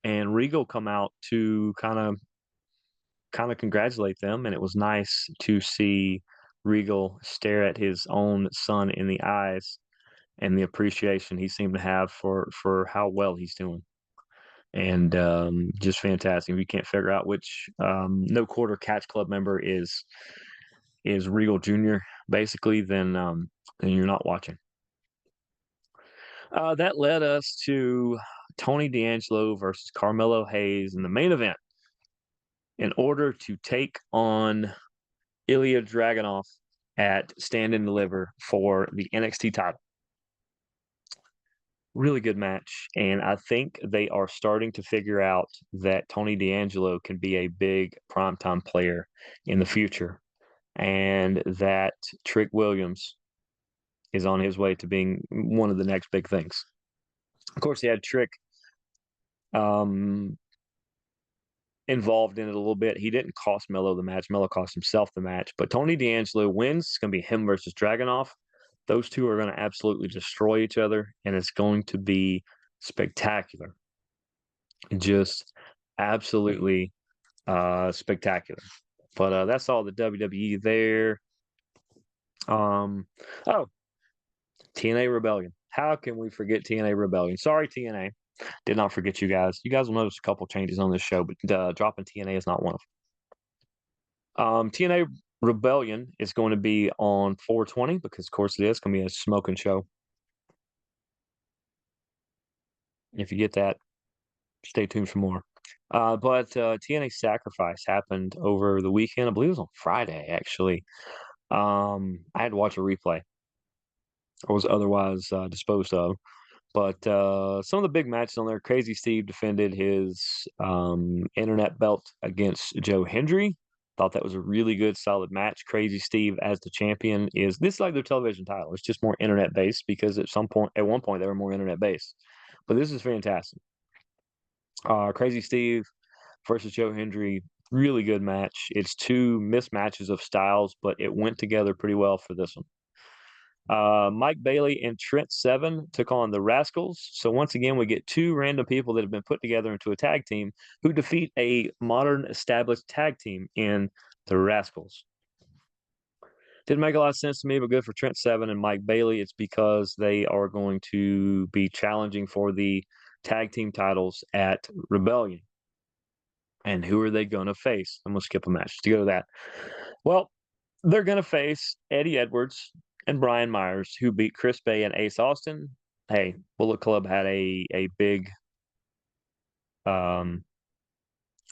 And Regal come out to kind of congratulate them, and it was nice to see Regal stare at his own son in the eyes and the appreciation he seemed to have for how well he's doing. And just fantastic. If you can't figure out which No Quarter Catch Club member is Regal Jr., basically, then you're not watching. That led us to Tony D'Angelo versus Carmelo Hayes in the main event in order to take on Ilya Dragunov at Stand and Deliver for the NXT title. Really good match, and I think they are starting to figure out that Tony D'Angelo can be a big primetime player in the future, and that Trick Williams is on his way to being one of the next big things. Of course, he had Trick involved in it a little bit. He didn't cost Melo the match. Melo cost himself the match. But Tony D'Angelo wins. It's going to be him versus Dragunov. Those two are going to absolutely destroy each other, and it's going to be spectacular. Just absolutely spectacular. But that's all the WWE there. Oh, TNA Rebellion. How can we forget TNA Rebellion? Sorry, TNA. Did not forget you guys. You guys will notice a couple changes on this show, but dropping TNA is not one of them. TNA Rebellion is going to be on 420 because, of course, it is going to be a smoking show. If you get that, stay tuned for more. But TNA Sacrifice happened over the weekend. I believe it was on Friday, actually. I had to watch a replay. I was otherwise disposed of. But some of the big matches on there, Crazy Steve defended his internet belt against Joe Hendry. Thought that was a really good, solid match. Crazy Steve as the champion is this is like their television title. It's just more internet based because at one point, they were more internet based. But this is fantastic. Crazy Steve versus Joe Hendry, really good match. It's two mismatches of styles, but it went together pretty well for this one. Mike Bailey and Trent Seven took on the Rascals. So once again, we get two random people that have been put together into a tag team who defeat a modern established tag team in the Rascals. Didn't make a lot of sense to me, but good for Trent Seven and Mike Bailey. It's because they are going to be challenging for the tag team titles at Rebellion. And who are they going to face? I'm going to skip a match to go to that. Well, they're going to face Eddie Edwards and Brian Myers, who beat Chris Bay and Ace Austin. Hey, Bullet Club had a big run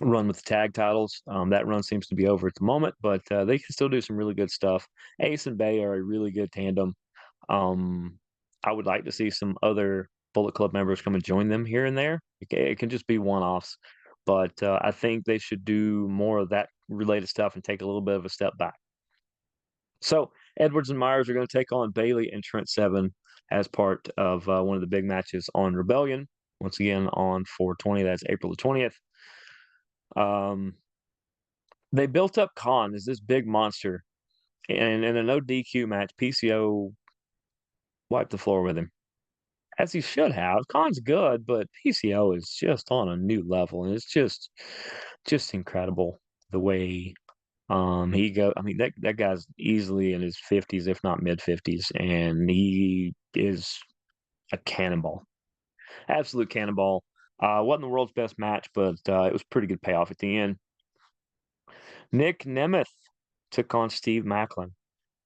with the tag titles. That run seems to be over at the moment, but they can still do some really good stuff. Ace and Bay are a really good tandem. I would like to see some other Bullet Club members come and join them here and there. It can just be one-offs, but I think they should do more of that related stuff and take a little bit of a step back. So Edwards and Myers are going to take on Bailey and Trent Seven as part of one of the big matches on Rebellion. Once again on 420, that's April the 20th. They built up Khan as this big monster, and in a no DQ match, PCO wiped the floor with him, as he should have. Khan's good, but PCO is just on a new level, and it's just incredible the way he go. I mean, that guy's easily in his 50s, if not mid 50s, and he is a cannonball, absolute cannonball. Wasn't the world's best match, but it was pretty good payoff at the end. Nick Nemeth took on Steve Macklin.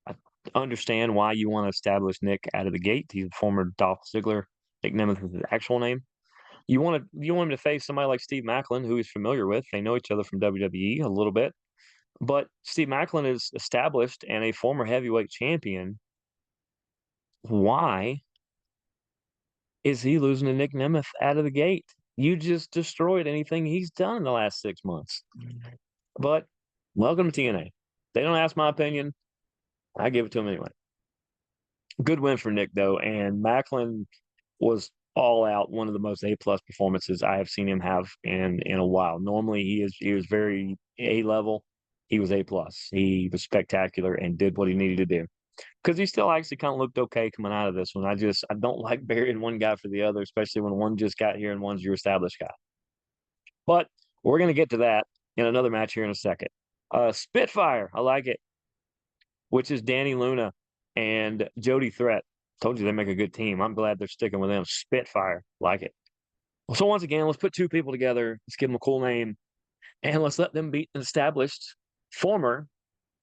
I understand why you want to establish Nick out of the gate. He's a former Dolph Ziggler. Nick Nemeth is his actual name. You want him to face somebody like Steve Macklin, who he's familiar with. They know each other from WWE a little bit. But Steve Macklin is established and a former heavyweight champion. Why is he losing to Nick Nemeth out of the gate? You just destroyed anything he's done in the last 6 months. But welcome to TNA. They don't ask my opinion. I give it to him anyway. Good win for Nick, though. And Macklin was all out, one of the most A-plus performances I have seen him have in a while. Normally, he was very A-level. He was A-plus. He was spectacular and did what he needed to do. Because he still actually kind of looked okay coming out of this one. I don't like burying one guy for the other, especially when one just got here and one's your established guy. But we're going to get to that in another match here in a second. Spitfire, I like it, which is Danny Luna and Jody Threat. Told you they make a good team. I'm glad they're sticking with them. Spitfire, like it. So once again, let's put two people together. Let's give them a cool name, and let's let them beat an established former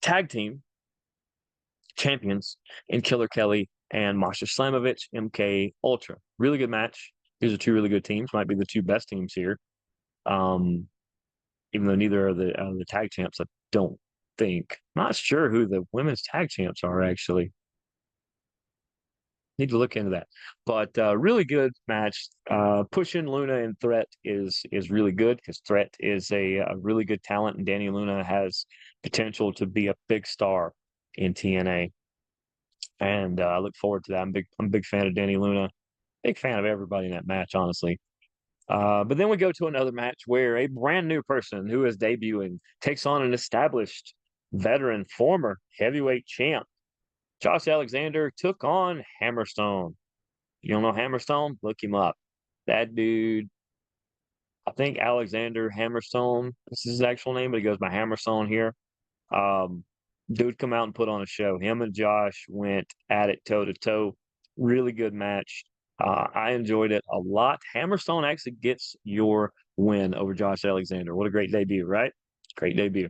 tag team champions in Killer Kelly and Masha Slamovich, MK Ultra. Really good match. These are two really good teams. Might be the two best teams here. Even though neither are the tag champs, I don't think. Not sure who the women's tag champs are, actually. Need to look into that. But really good match. Pushing Luna and Threat is really good because Threat is a really good talent, and Danny Luna has potential to be a big star in TNA. And I look forward to that. I'm a big fan of Danny Luna. Big fan of everybody in that match, honestly. But then we go to another match where a brand new person who is debuting takes on an established veteran, former heavyweight champ. Josh Alexander took on Hammerstone. You don't know Hammerstone? Look him up. That dude, I think Alexander Hammerstone, this is his actual name, but he goes by Hammerstone here. Um, Dude come out and put on a show. Him and Josh went at it toe to toe. Really good match. I enjoyed it a lot. Hammerstone actually gets your win over Josh Alexander. What a great debut, right? Great debut.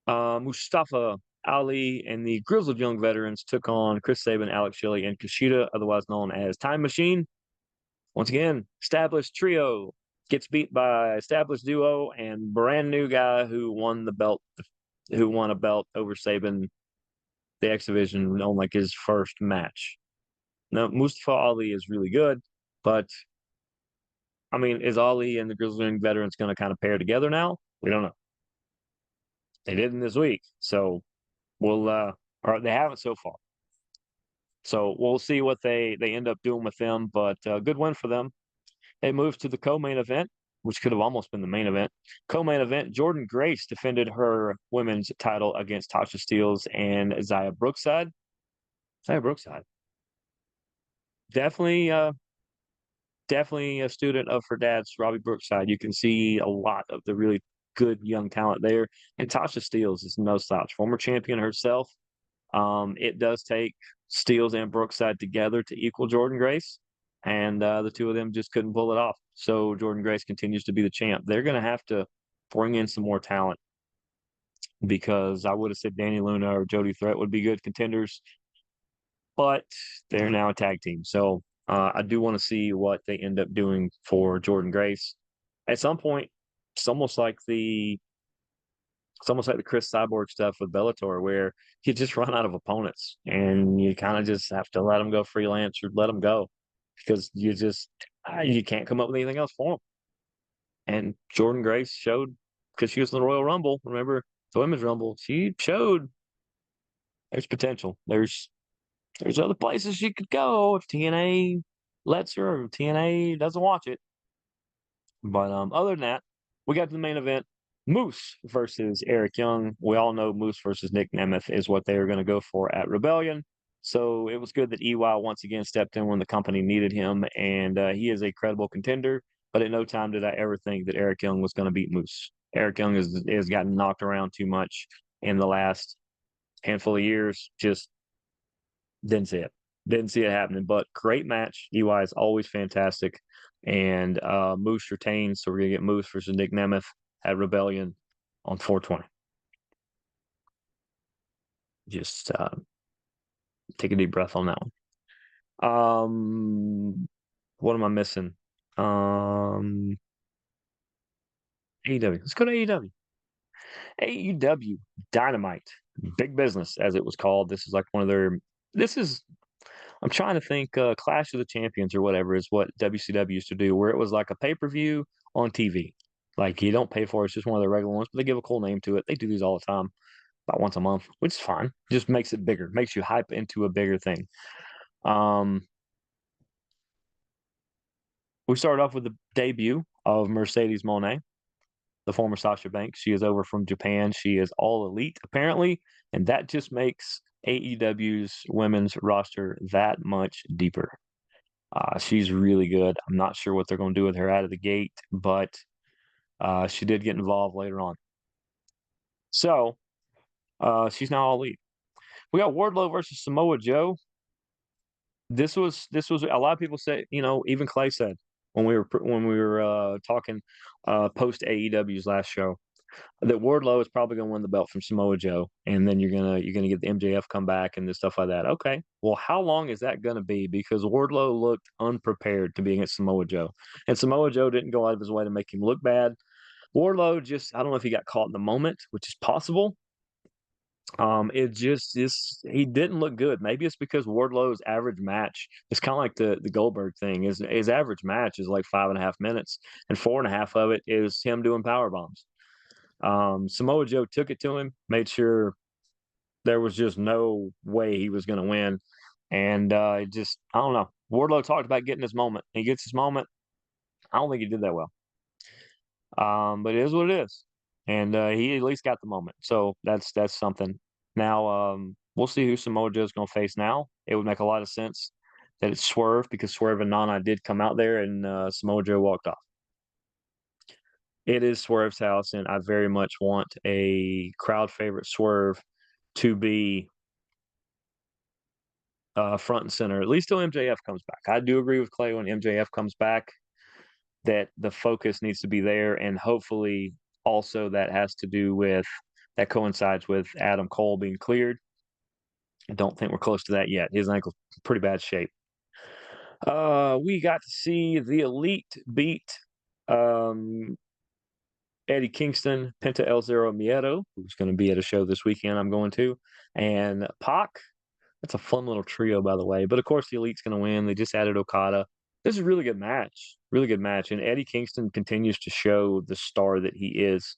Mustafa Ali and the Grizzled Young Veterans took on Chris Sabin, Alex Shelley, and Kushida, otherwise known as Time Machine. Once again, established trio gets beat by established duo and brand new guy who won the belt, who won a belt over Sabin, the X Division, on like his first match. Now, Mustafa Ali is really good, but I mean, is Ali and the Grizzly veterans going to kind of pair together now? We don't know. They didn't this week, so we'll or they haven't so far. So we'll see what they end up doing with them. But good win for them. They moved to the co-main event, which could have almost been the main event. Co-main event: Jordan Grace defended her women's title against Tasha Steeles and Zaya Brookside. Zaya Brookside, definitely, definitely a student of her dad's, Robbie Brookside. You can see a lot of the really good young talent there. And Tasha Steeles is no slouch, former champion herself. It does take Steeles and Brookside together to equal Jordan Grace, and the two of them just couldn't pull it off. So Jordan Grace continues to be the champ. They're going to have to bring in some more talent because I would have said Danny Luna or Jody Threat would be good contenders, but they're now a tag team. So I do want to see what they end up doing for Jordan Grace. At some point, it's almost like the Chris Cyborg stuff with Bellator, where you just run out of opponents and you kind of just have to let them go freelance or let them go because you can't come up with anything else for them. And Jordan Grace showed, because she was in the Royal Rumble. Remember the Women's Rumble? She showed there's potential. There's other places she could go if TNA lets her, or TNA doesn't watch it. But other than that, we got to the main event. Moose versus Eric Young. We all know Moose versus Nick Nemeth is what they were going to go for at Rebellion. So it was good that EY once again stepped in when the company needed him, and he is a credible contender. But at no time did I ever think that Eric Young was going to beat Moose. Eric Young has gotten knocked around too much in the last handful of years. Just didn't see it. Didn't see it happening. But great match. EY is always fantastic. And Moose retains. So we're going to get Moose versus Nick Nemeth at Rebellion on 420. Just take a deep breath on that one. What am I missing? AEW. Let's go to AEW. AEW Dynamite. Big Business, as it was called. This is like one of their. This is. I'm trying to think. Clash of the Champions or whatever is what WCW used to do, where it was like a pay per view on TV. Like you don't pay for it; it's just one of the regular ones, but they give a cool name to it. They do these all the time, about once a month, which is fine. Just makes it bigger, makes you hype into a bigger thing. Um, we started off with the debut of Mercedes Monet, the former Sasha Banks. She is over from Japan. She is all elite, apparently, and that just makes AEW's women's roster that much deeper. She's really good. I'm not sure what they're going to do with her out of the gate, but she did get involved later on. So she's now all elite. We got Wardlow versus Samoa Joe. This was a lot of people say, even Clay said when we were talking post AEW's last show that Wardlow is probably going to win the belt from Samoa Joe, and then you're gonna get the MJF comeback and this stuff like that. Okay, well, how long is that going to be? Because Wardlow looked unprepared to be against Samoa Joe, and Samoa Joe didn't go out of his way to make him look bad. Wardlow just, I don't know if he got caught in the moment, which is possible. It just is, he didn't look good. Maybe it's because Wardlow's average match, it's kind of like the Goldberg thing. His average match is like 5.5 minutes, and 4.5 of it is him doing power bombs. Samoa Joe took it to him, made sure there was just no way he was going to win, and just, I don't know. Wardlow talked about getting his moment. He gets his moment. I don't think he did that well. But it is what it is, and he at least got the moment, so that's something. Now, we'll see who Samoa Joe's gonna face now. It would make a lot of sense that it's Swerve because Swerve and Nana did come out there, and Samoa Joe walked off. It is Swerve's house, and I very much want a crowd favorite Swerve to be front and center, at least till MJF comes back. I do agree with Clay when MJF comes back that the focus needs to be there, and hopefully also that has to do with that coincides with Adam Cole being cleared. I don't think we're close to that yet. His ankle's pretty bad shape. We got to see the Elite beat um, Eddie Kingston, Penta El Zero Miedo, who's going to be at a show this weekend I'm going to, and Pac. That's a fun little trio, by the way. But of course, the Elite's going to win. They just added Okada. This is a really good match. Really good match. And Eddie Kingston continues to show the star that he is.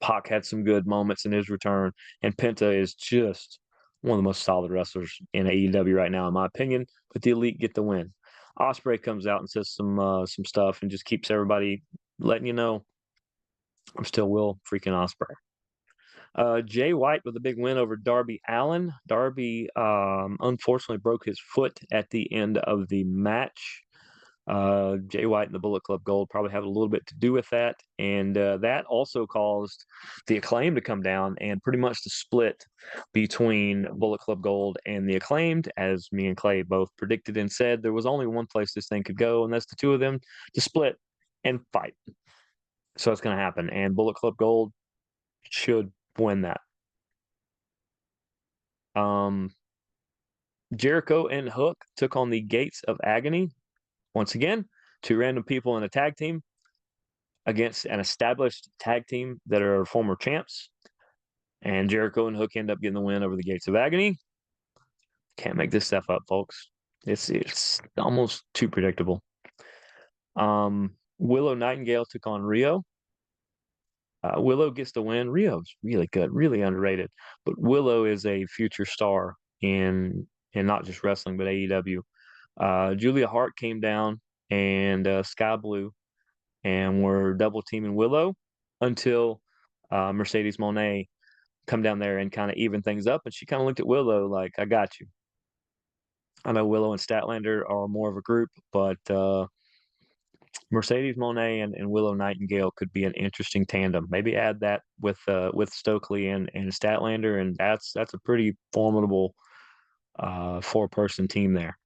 Pac had some good moments in his return, and Penta is just one of the most solid wrestlers in AEW right now, in my opinion. But the Elite get the win. Ospreay comes out and says some stuff and just keeps everybody letting you know I'm still Will freaking Ospreay. Jay White with a big win over Darby Allin. Darby unfortunately broke his foot at the end of the match. Jay White and the Bullet Club Gold probably have a little bit to do with that. And that also caused the Acclaim to come down and pretty much the split between Bullet Club Gold and the Acclaimed, as me and Clay both predicted and said. There was only one place this thing could go, and that's the two of them to split and fight. So it's going to happen. And Bullet Club Gold should win that. Jericho and Hook took on the Gates of Agony. Once again, two random people in a tag team against an established tag team that are former champs. And Jericho and Hook end up getting the win over the Gates of Agony. Can't make this stuff up, folks. It's almost too predictable. Willow Nightingale took on Rio. Willow gets the win. Rio's really good, really underrated. But Willow is a future star in not just wrestling, but AEW. Julia Hart came down and Sky Blue and were double teaming Willow until Mercedes Moné come down there and kind of even things up. And she kind of looked at Willow like, I got you. I know Willow and Statlander are more of a group, but Mercedes Moné and Willow Nightingale could be an interesting tandem. Maybe add that with Stokely and Statlander, and that's a pretty formidable 4-person team there.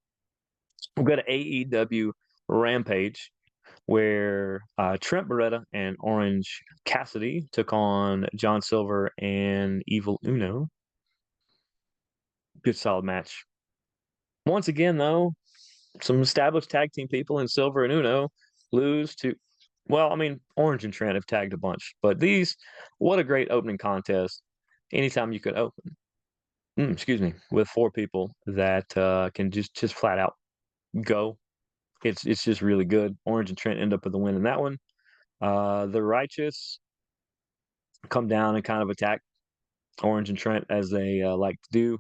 We'll go to AEW Rampage, where Trent Beretta and Orange Cassidy took on John Silver and Evil Uno. Good solid match. Once again, though, some established tag team people in Silver and Uno lose to, well, I mean, Orange and Trent have tagged a bunch, but these, what a great opening contest. Anytime you could open, excuse me, with 4 people that can just flat out go. It's just really good. Orange and Trent end up with the win in that one. The Righteous come down and kind of attack Orange and Trent as they like to do.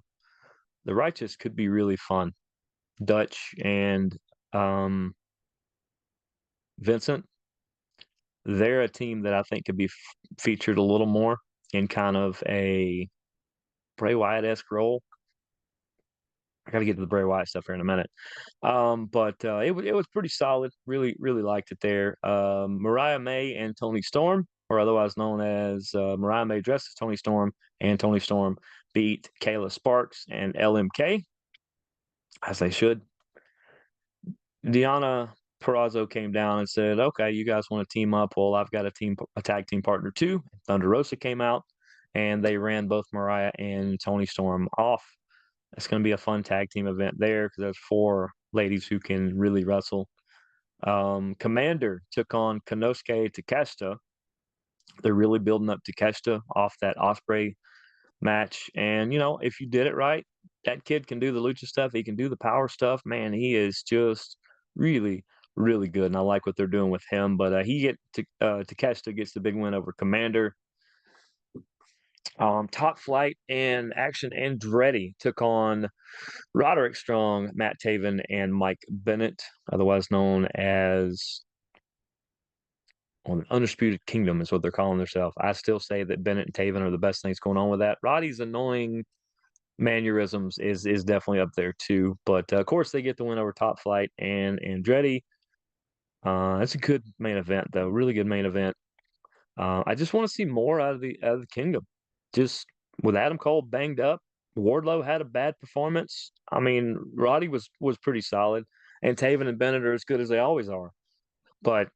The Righteous could be really fun. Dutch and Vincent, they're a team that I think could be featured a little more in kind of a Bray Wyatt-esque role. I got to get to the Bray Wyatt stuff here in a minute. But it was pretty solid. Really, really liked it there. Mariah May and Toni Storm, or otherwise known as Mariah May dressed as Toni Storm, and Toni Storm beat Kayla Sparks and LMK, as they should. Deonna Purrazzo came down and said, okay, you guys want to team up? Well, I've got a tag team partner too. Thunder Rosa came out, and they ran both Mariah and Toni Storm off. It's going to be a fun tag team event there because there's 4 ladies who can really wrestle. Commander took on Konosuke Takeshita. They're really building up Takeshita off that Ospreay match. And, if you did it right, that kid can do the lucha stuff. He can do the power stuff. Man, he is just really, really good. And I like what they're doing with him. But Takeshita gets the big win over Commander. Top Flight and Action Andretti took on Roderick Strong, Matt Taven, and Mike Bennett, otherwise known as Well, the Undisputed Kingdom is what they're calling themselves. I still say that Bennett and Taven are the best things going on with that. Roddy's annoying mannerisms is definitely up there too. But of course, they get the win over Top Flight and Andretti. It's a good main event, though. Really good main event. I just want to see more out of the Kingdom. Just with Adam Cole banged up, Wardlow had a bad performance. I mean, Roddy was pretty solid, and Taven and Bennett are as good as they always are. But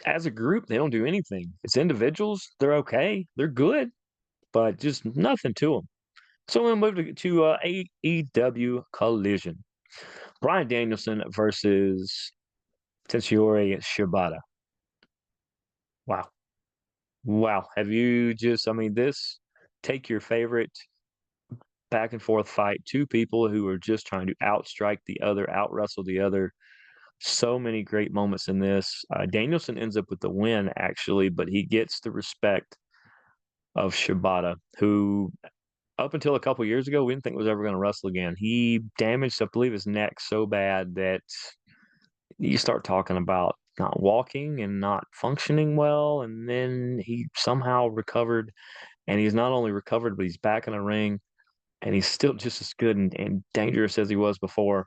as a group, they don't do anything. As individuals, they're okay. They're good, but just nothing to them. So we'll move to AEW Collision. Bryan Danielson versus Tetsuya Shibata. Wow. Wow. Have you just, I mean, this, take your favorite back and forth fight, two people who are just trying to outstrike the other, out wrestle the other. So many great moments in this. Danielson ends up with the win, actually, but he gets the respect of Shibata, who up until a couple years ago, we didn't think was ever going to wrestle again. He damaged, I believe, his neck so bad that you start talking about not walking and not functioning well, and then he somehow recovered, and he's not only recovered, but he's back in the ring, and he's still just as good and dangerous as he was before.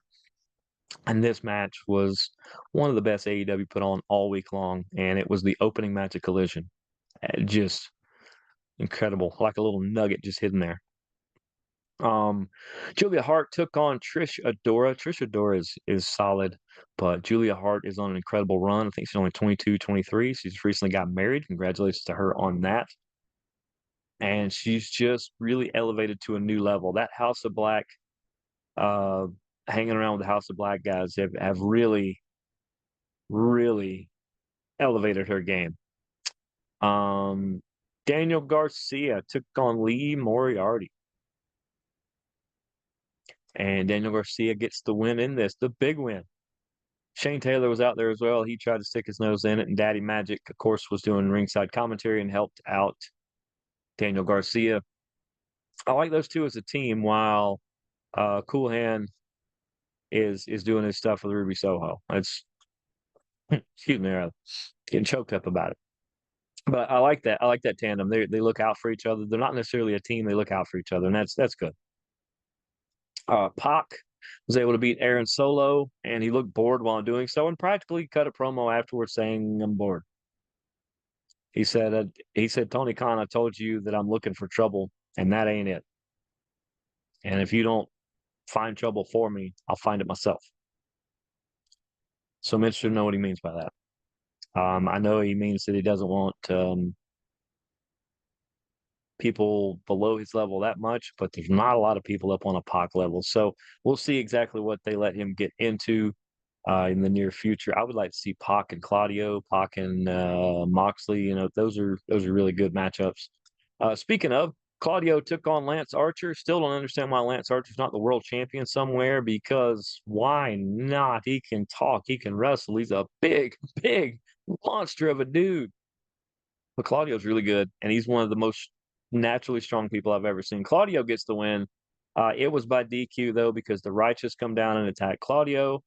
And this match was one of the best AEW put on all week long, and it was the opening match of Collision. Just incredible, like a little nugget just hidden there. Um, Julia Hart took on Trish Adora. Trish Adora is solid, but Julia Hart is on an incredible run. I think she's only 22, 23. She's recently got married. Congratulations to her on that. And she's just really elevated to a new level. That House of Black, uh, hanging around with the House of Black guys have really, really elevated her game. Um, Daniel Garcia took on Lee Moriarty. And Daniel Garcia gets the win in this, the big win. Shane Taylor was out there as well. He tried to stick his nose in it, and Daddy Magic, of course, was doing ringside commentary and helped out Daniel Garcia. I like those two as a team, while Cool Hand is doing his stuff with Ruby Soho. It's excuse me, getting choked up about it. But I like that. I like that tandem. They look out for each other. They're not necessarily a team. They look out for each other, and that's good. Pac was able to beat Aaron Solo, and he looked bored while doing so, and practically cut a promo afterwards saying, "I'm bored." He said, Tony Khan, I told you that I'm looking for trouble, and that ain't it. And if you don't find trouble for me, I'll find it myself. So I'm interested to know what he means by that. I know he means that he doesn't want people below his level that much, but there's not a lot of people up on a Pac level. So we'll see exactly what they let him get into in the near future. I would like to see Pac and Claudio, Pac and Moxley. Those are really good matchups. Speaking of, Claudio took on Lance Archer. Still don't understand why Lance Archer's not the world champion somewhere, because why not? He can talk, he can wrestle. He's a big, big monster of a dude. But Claudio's really good, and he's one of the most naturally strong people I've ever seen. Claudio gets the win. It was by DQ, though, because the Righteous come down and attack Claudio,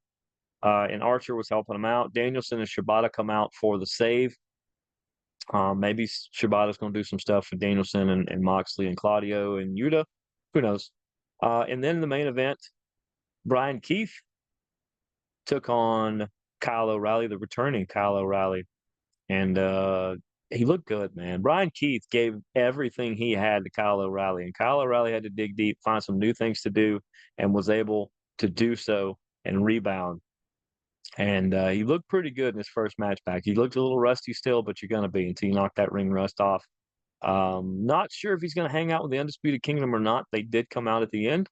and Archer was helping him out. Danielson and Shibata come out for the save. Maybe Shibata's going to do some stuff for Danielson and Moxley and Claudio and Yuta. Who knows? And then the main event, Brian Keith took on Kyle O'Reilly, the returning Kyle O'Reilly. And he looked good, man. Brian Keith gave everything he had to Kyle O'Reilly. And Kyle O'Reilly had to dig deep, find some new things to do, and was able to do so and rebound. And he looked pretty good in his first match back. He looked a little rusty still, but you're going to be until you knock that ring rust off. Not sure if he's going to hang out with the Undisputed Kingdom or not. They did come out at the end,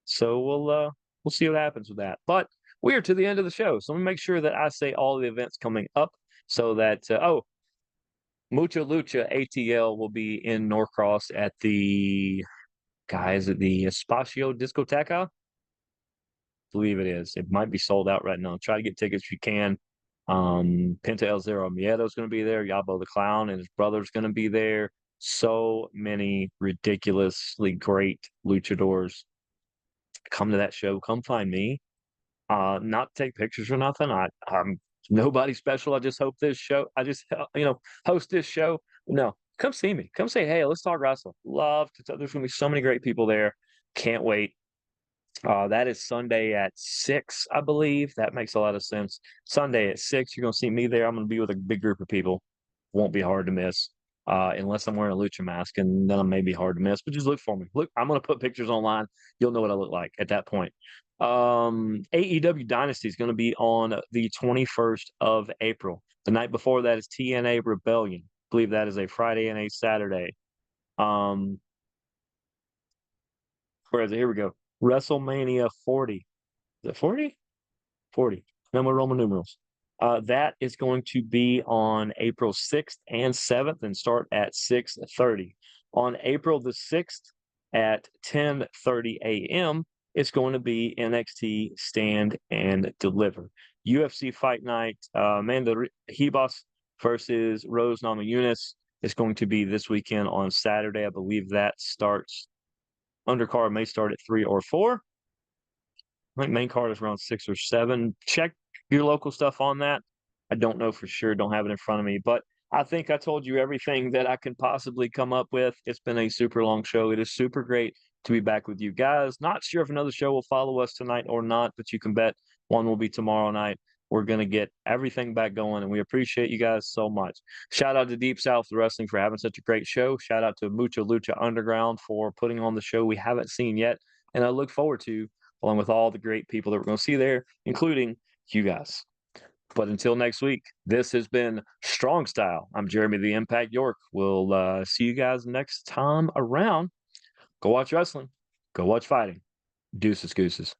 so we'll see what happens with that. But we are to the end of the show, so let me make sure that I say all the events coming up, so that Mucha Lucha ATL will be in Norcross at the guys at the Espacio Discoteca. Believe it is. It might be sold out right now. Try to get tickets if you can. Penta El Zero Miedo's going to be there. Yabo the Clown and his brother's going to be there. So many ridiculously great luchadors. Come to that show. Come find me. Not take pictures or nothing. I'm Nobody special. I just host this show. No, come see me. Come say, hey, let's talk wrestling. Love to talk. There's gonna be so many great people there. Can't wait. That is Sunday at 6, I believe. That makes a lot of sense. Sunday at 6, you're gonna see me there. I'm gonna be with a big group of people. Won't be hard to miss. Unless I'm wearing a lucha mask, and then I may be hard to miss. But just look for me. Look, I'm gonna put pictures online. You'll know what I look like at that point. AEW Dynasty is gonna be on the 21st of April. The night before that is TNA Rebellion. I believe that is a Friday and a Saturday. Um, where is it? Here we go. WrestleMania 40. Is it 40? 40. Number Roman numerals. That is going to be on April 6th and 7th and start at 6:30. On April the 6th at 10:30 a.m., it's going to be NXT Stand and Deliver. UFC Fight Night, Amanda Hebos versus Rose Namajunas is going to be this weekend on Saturday. I believe that starts, undercard may start at 3 or 4. I think main card is around 6 or 7. Check your local stuff on that. I don't know for sure. Don't have it in front of me, but I think I told you everything that I can possibly come up with. It's been a super long show. It is super great to be back with you guys. Not sure if another show will follow us tonight or not, but you can bet one will be tomorrow night. We're going to get everything back going, and we appreciate you guys so much. Shout out to Deep South Wrestling for having such a great show. Shout out to Mucha Lucha Underground for putting on the show we haven't seen yet, and I look forward to, along with all the great people that we're going to see there, including you guys. But until next week, this has been Strong Style. I'm Jeremy the Impact York. We'll see you guys next time around. Go watch wrestling. Go watch fighting. Deuces, gooses.